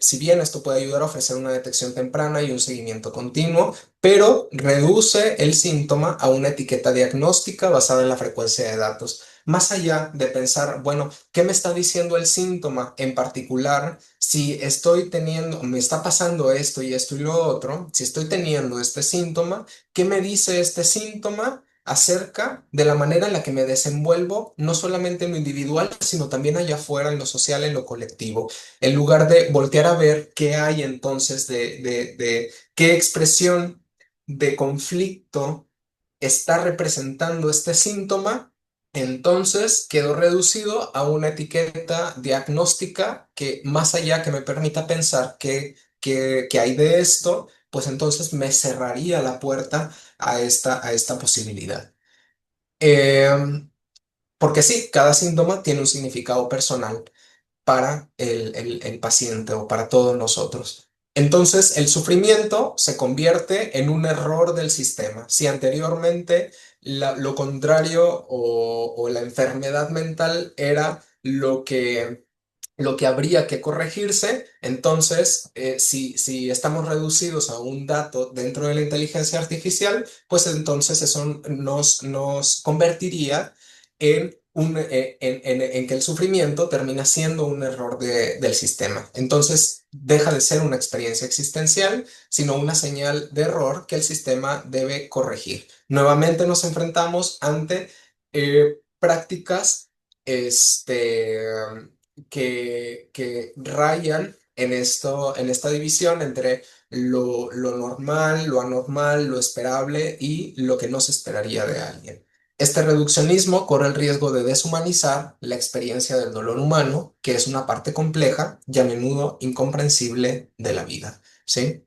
si bien esto puede ayudar a ofrecer una detección temprana y un seguimiento continuo, pero reduce el síntoma a una etiqueta diagnóstica basada en la frecuencia de datos. Más allá de pensar, bueno, ¿qué me está diciendo el síntoma en particular? Si estoy teniendo, me está pasando esto y esto y lo otro, si estoy teniendo este síntoma, ¿qué me dice este síntoma? acerca de la manera en la que me desenvuelvo, no solamente en lo individual, sino también allá afuera, en lo social, en lo colectivo, en lugar de voltear a ver qué hay entonces de qué expresión de conflicto está representando este síntoma. Entonces quedó reducido a una etiqueta diagnóstica que más allá que me permita pensar que hay de esto, pues entonces me cerraría la puerta a esta posibilidad. Em, Porque sí, cada síntoma tiene un significado personal para el paciente o para todos nosotros. Entonces, el sufrimiento se convierte en un error del sistema. Si anteriormente lo contrario o la enfermedad mental era lo que habría que corregirse, entonces, si estamos reducidos a un dato dentro de la inteligencia artificial, pues entonces eso nos convertiría en que el sufrimiento termina siendo un error del sistema. Entonces, deja de ser una experiencia existencial, sino una señal de error que el sistema debe corregir. Nuevamente nos enfrentamos ante prácticas este, que rayan en esta división entre lo normal, lo anormal, lo esperable y lo que no se esperaría de alguien. Este reduccionismo corre el riesgo de deshumanizar la experiencia del dolor humano, que es una parte compleja y a menudo incomprensible de la vida, ¿sí?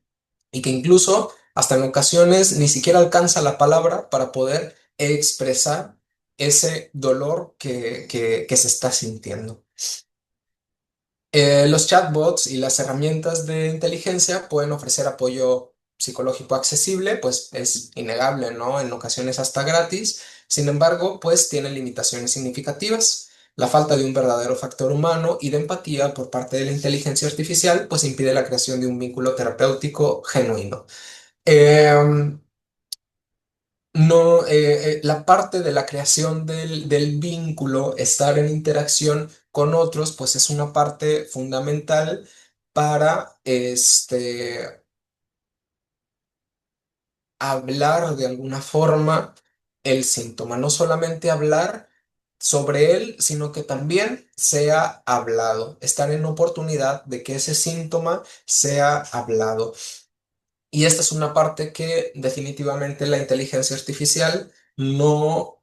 Y que incluso hasta en ocasiones ni siquiera alcanza la palabra para poder expresar ese dolor que se está sintiendo. Los chatbots y las herramientas de inteligencia pueden ofrecer apoyo psicológico accesible, pues es innegable, ¿no? En ocasiones hasta gratis. Sin embargo, pues tienen limitaciones significativas. La falta de un verdadero factor humano y de empatía por parte de la inteligencia artificial, pues impide la creación de un vínculo terapéutico genuino. Em, no, la parte de la creación del vínculo, estar en interacción con otros, pues es una parte fundamental para hablar de alguna forma el síntoma. No solamente hablar sobre él, sino que también sea hablado, estar en oportunidad de que ese síntoma sea hablado. Y esta es una parte que definitivamente la inteligencia artificial no,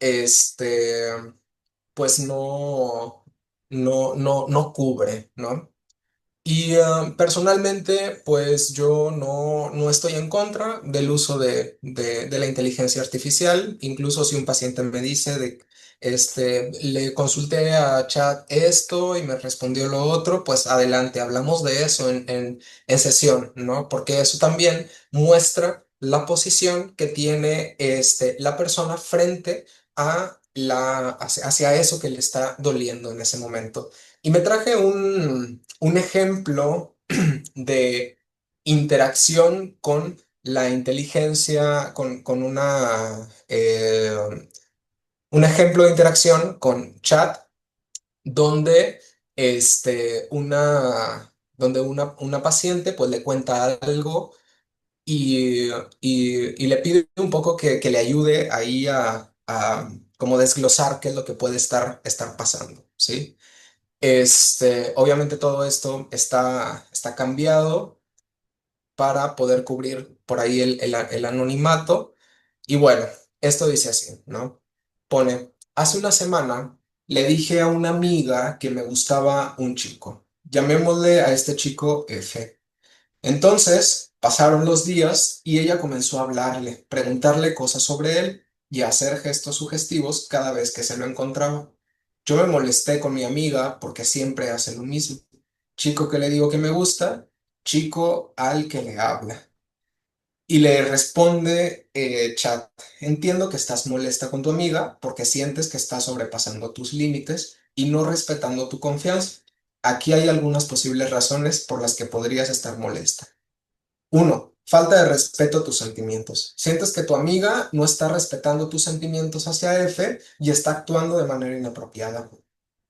pues no cubre, ¿no? Y personalmente, pues yo no estoy en contra del uso de la inteligencia artificial. Incluso si un paciente me dice le consulté a chat esto y me respondió lo otro, pues adelante, hablamos de eso en sesión, ¿no? Porque eso también muestra la posición que tiene la persona frente a hacia eso que le está doliendo en ese momento. Y me traje un ejemplo de interacción con la inteligencia, con un ejemplo de interacción con chat donde, una paciente pues le cuenta algo y le pide un poco que le ayude ahí a como desglosar qué es lo que puede estar pasando, ¿sí? Obviamente todo esto está cambiado para poder cubrir por ahí el anonimato. Y bueno, esto dice así, ¿no? Pone, hace una semana le dije a una amiga que me gustaba un chico. Llamémosle a este chico F. Entonces pasaron los días y ella comenzó a hablarle, preguntarle cosas sobre él y a hacer gestos sugestivos cada vez que se lo encontraba. Yo me molesté con mi amiga porque siempre hace lo mismo. Chico que le digo que me gusta, chico al que le habla. Y le responde chat, entiendo que estás molesta con tu amiga porque sientes que está sobrepasando tus límites y no respetando tu confianza. Aquí hay algunas posibles razones por las que podrías estar molesta. Uno, falta de respeto a tus sentimientos. Sientes que tu amiga no está respetando tus sentimientos hacia F y está actuando de manera inapropiada.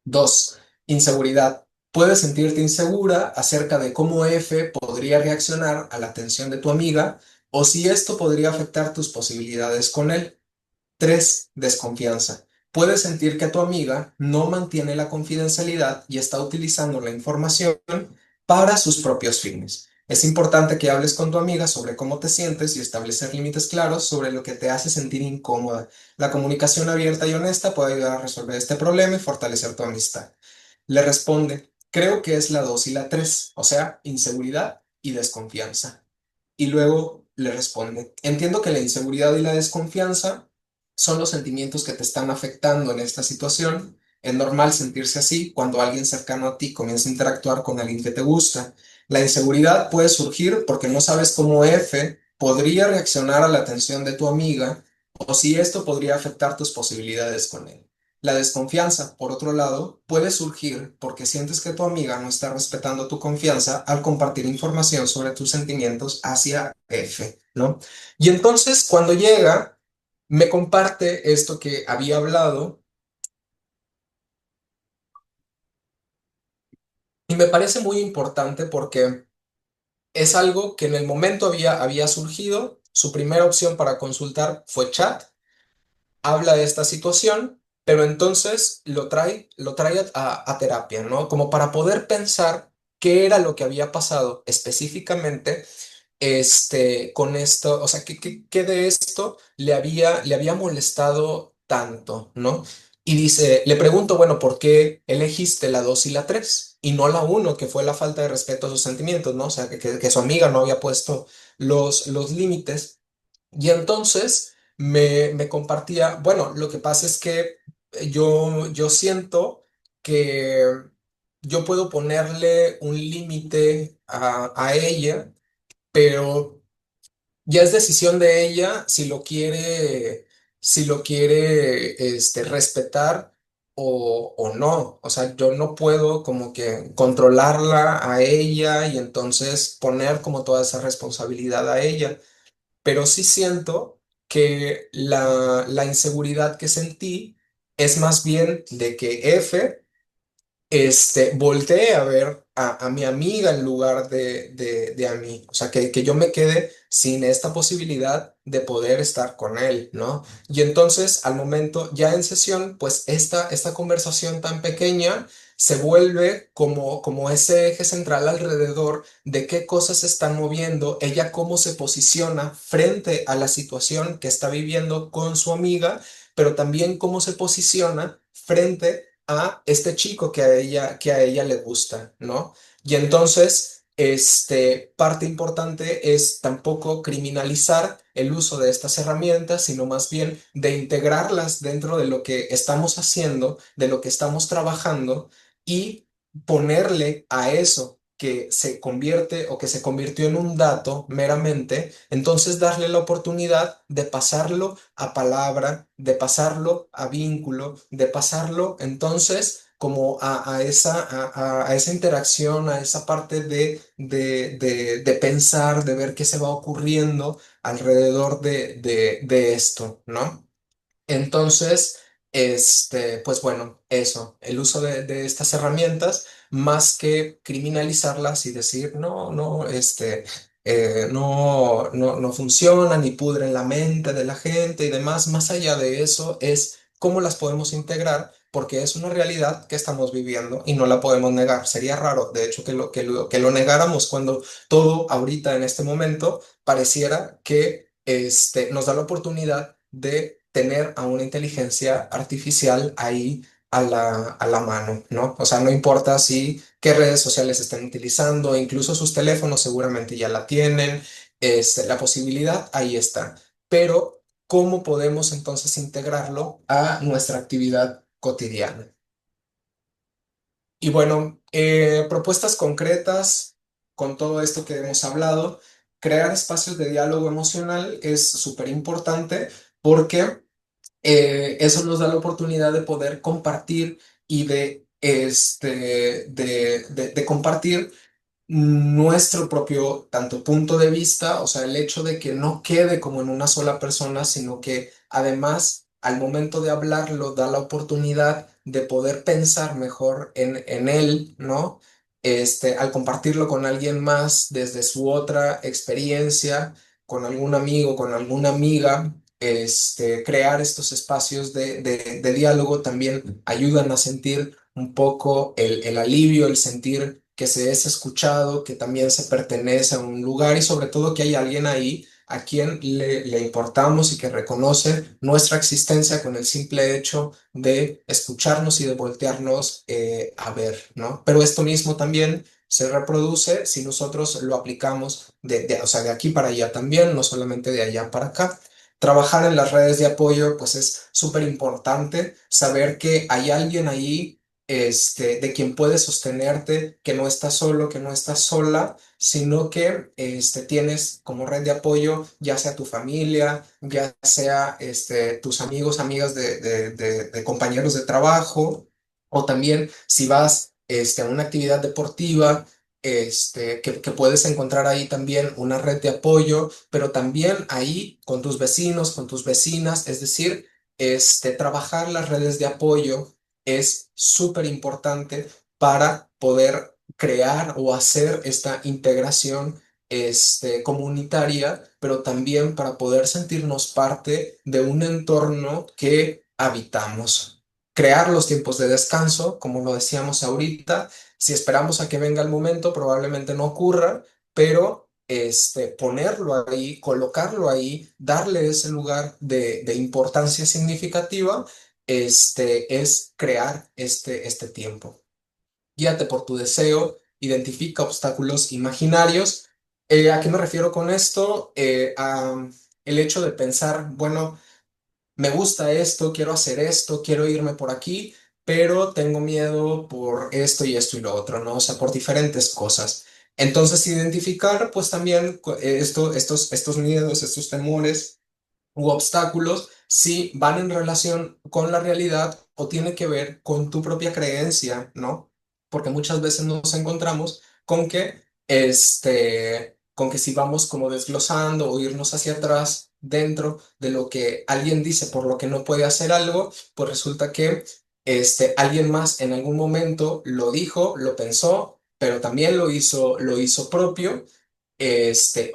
Dos, inseguridad. Puedes sentirte insegura acerca de cómo F podría reaccionar a la atención de tu amiga o si esto podría afectar tus posibilidades con él. Tres, desconfianza. Puedes sentir que tu amiga no mantiene la confidencialidad y está utilizando la información para sus propios fines. Es importante que hables con tu amiga sobre cómo te sientes y establecer límites claros sobre lo que te hace sentir incómoda. La comunicación abierta y honesta puede ayudar a resolver este problema y fortalecer tu amistad. Le responde, creo que es la 2 y la 3, o sea, inseguridad y desconfianza. Y luego le responde, entiendo que la inseguridad y la desconfianza son los sentimientos que te están afectando en esta situación. Es normal sentirse así cuando alguien cercano a ti comienza a interactuar con alguien que te gusta. La inseguridad puede surgir porque no sabes cómo F podría reaccionar a la atención de tu amiga o si esto podría afectar tus posibilidades con él. La desconfianza, por otro lado, puede surgir porque sientes que tu amiga no está respetando tu confianza al compartir información sobre tus sentimientos hacia F, ¿no? Y entonces, cuando llega, me comparte esto que había hablado y me parece muy importante porque es algo que en el momento había surgido. Su primera opción para consultar fue chat, habla de esta situación, pero entonces lo trae a terapia, ¿no? Como para poder pensar qué era lo que había pasado específicamente con esto, o sea, qué de esto le había molestado tanto, ¿no? Y dice, le pregunto, bueno, ¿por qué elegiste la 2 y la 3 y no la uno, que fue la falta de respeto a sus sentimientos, ¿no? O sea, que su amiga no había puesto los límites. Y entonces me compartía, bueno, lo que pasa es que yo siento que yo puedo ponerle un límite a ella, pero ya es decisión de ella si lo quiere respetar o no. O sea, yo no puedo como que controlarla a ella y entonces poner como toda esa responsabilidad a ella, pero sí siento que la inseguridad que sentí es más bien de que F volteé a ver a mi amiga en lugar de a mí. O sea, que yo me quede sin esta posibilidad de poder estar con él, ¿no? Y entonces, al momento, ya en sesión, pues esta conversación tan pequeña se vuelve como ese eje central alrededor de qué cosas se están moviendo, ella cómo se posiciona frente a la situación que está viviendo con su amiga, pero también cómo se posiciona frente a este chico que a ella le gusta, ¿no? Y entonces, parte importante es tampoco criminalizar el uso de estas herramientas, sino más bien de integrarlas dentro de lo que estamos haciendo, de lo que estamos trabajando y ponerle a eso que se convierte o que se convirtió en un dato meramente, entonces darle la oportunidad de pasarlo a palabra, de pasarlo a vínculo, de pasarlo entonces como a esa interacción, a esa parte de pensar, de ver qué se va ocurriendo alrededor de esto, ¿no? Entonces, pues bueno, eso, el uso de estas herramientas, más que criminalizarlas y decir, no, no, no funcionan y pudren la mente de la gente y demás, más allá de eso es cómo las podemos integrar, porque es una realidad que estamos viviendo y no la podemos negar. Sería raro, de hecho, que lo negáramos cuando todo ahorita en este momento pareciera que nos da la oportunidad de tener a una inteligencia artificial ahí a la mano, ¿no? O sea, no importa si qué redes sociales estén utilizando, incluso sus teléfonos seguramente ya la tienen, la posibilidad ahí está. Pero, ¿cómo podemos entonces integrarlo a nuestra actividad cotidiana? Y bueno, propuestas concretas con todo esto que hemos hablado. Crear espacios de diálogo emocional es súper importante porque eso nos da la oportunidad de poder compartir y de compartir nuestro propio tanto punto de vista, o sea, el hecho de que no quede como en una sola persona, sino que además al momento de hablarlo da la oportunidad de poder pensar mejor en él, ¿no? Al compartirlo con alguien más desde su otra experiencia, con algún amigo, con alguna amiga, crear estos espacios de diálogo también ayudan a sentir un poco el alivio, el sentir que se es escuchado, que también se pertenece a un lugar y sobre todo que hay alguien ahí a quien le importamos y que reconoce nuestra existencia con el simple hecho de escucharnos y de voltearnos a ver, ¿no? Pero esto mismo también se reproduce si nosotros lo aplicamos o sea, de aquí para allá también, no solamente de allá para acá. Trabajar en las redes de apoyo, pues es súper importante saber que hay alguien ahí, de quien puedes sostenerte, que no estás solo, que no estás sola, sino que tienes como red de apoyo, ya sea tu familia, ya sea tus amigos, amigas de compañeros de trabajo, o también si vas a una actividad deportiva, que puedes encontrar ahí también una red de apoyo, pero también ahí con tus vecinos, con tus vecinas, es decir, trabajar las redes de apoyo es súper importante para poder crear o hacer esta integración comunitaria, pero también para poder sentirnos parte de un entorno que habitamos. Crear los tiempos de descanso, como lo decíamos ahorita, si esperamos a que venga el momento, probablemente no ocurra, pero ponerlo ahí, colocarlo ahí, darle ese lugar de importancia significativa, es crear este tiempo. Guíate por tu deseo, identifica obstáculos imaginarios. ¿A qué me refiero con esto? A el hecho de pensar, bueno, me gusta esto, quiero hacer esto, quiero irme por aquí, pero tengo miedo por esto y esto y lo otro, ¿no? O sea, por diferentes cosas. Entonces, identificar, pues también estos miedos, estos temores u obstáculos, si van en relación con la realidad o tiene que ver con tu propia creencia, ¿no? Porque muchas veces nos encontramos con que si vamos como desglosando o irnos hacia atrás dentro de lo que alguien dice por lo que no puede hacer algo, pues resulta que alguien más en algún momento lo dijo, lo pensó, pero también lo hizo propio,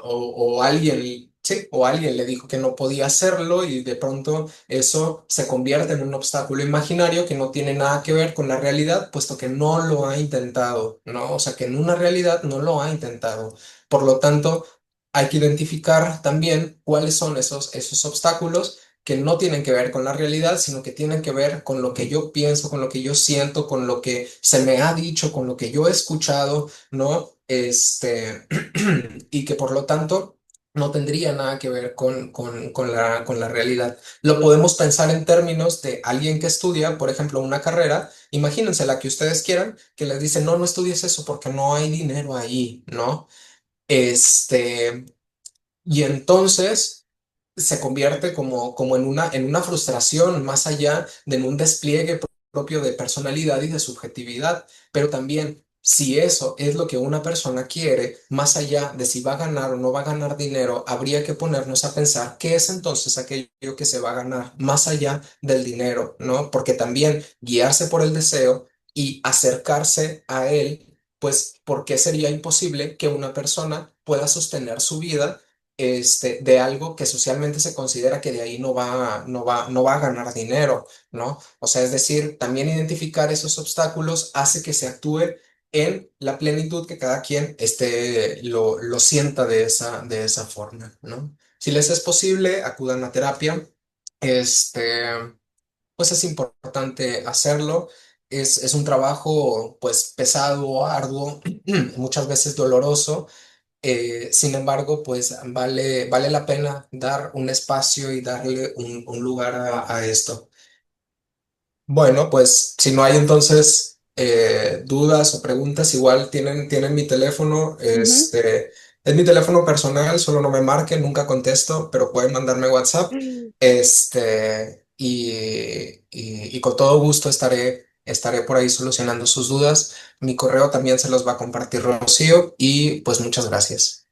o alguien, sí, o alguien le dijo que no podía hacerlo y de pronto eso se convierte en un obstáculo imaginario que no tiene nada que ver con la realidad, puesto que no lo ha intentado, ¿no? O sea, que en una realidad no lo ha intentado. Por lo tanto, hay que identificar también cuáles son esos obstáculos que no tienen que ver con la realidad, sino que tienen que ver con lo que yo pienso, con lo que yo siento, con lo que se me ha dicho, con lo que yo he escuchado, ¿no? Y que por lo tanto no tendría nada que ver con la realidad. Lo podemos pensar en términos de alguien que estudia, por ejemplo, una carrera. Imagínense la que ustedes quieran, que les dicen, no, no estudies eso porque no hay dinero ahí, ¿no? Este, y entonces se convierte como en una frustración más allá de en un despliegue propio de personalidad y de subjetividad. Pero también, si eso es lo que una persona quiere, más allá de si va a ganar o no va a ganar dinero, habría que ponernos a pensar qué es entonces aquello que se va a ganar, más allá del dinero, ¿no? Porque también guiarse por el deseo y acercarse a él, pues, ¿por qué sería imposible que una persona pueda sostener su vida de algo que socialmente se considera que de ahí no va a ganar dinero, ¿no? O sea, es decir, también identificar esos obstáculos hace que se actúe en la plenitud que cada quien lo sienta de esa forma, ¿no? Si les es posible, acudan a terapia. Este, pues es importante hacerlo. Es un trabajo, pues, pesado, arduo, muchas veces doloroso. Sin embargo, pues vale la pena dar un espacio y darle un lugar a esto. Bueno, pues si no hay entonces dudas o preguntas, igual tienen mi teléfono. Ujú. Es mi teléfono personal, solo no me marquen, nunca contesto, pero pueden mandarme WhatsApp. Y con todo gusto estaré por ahí solucionando sus dudas. Mi correo también se los va a compartir Rocío y pues muchas gracias.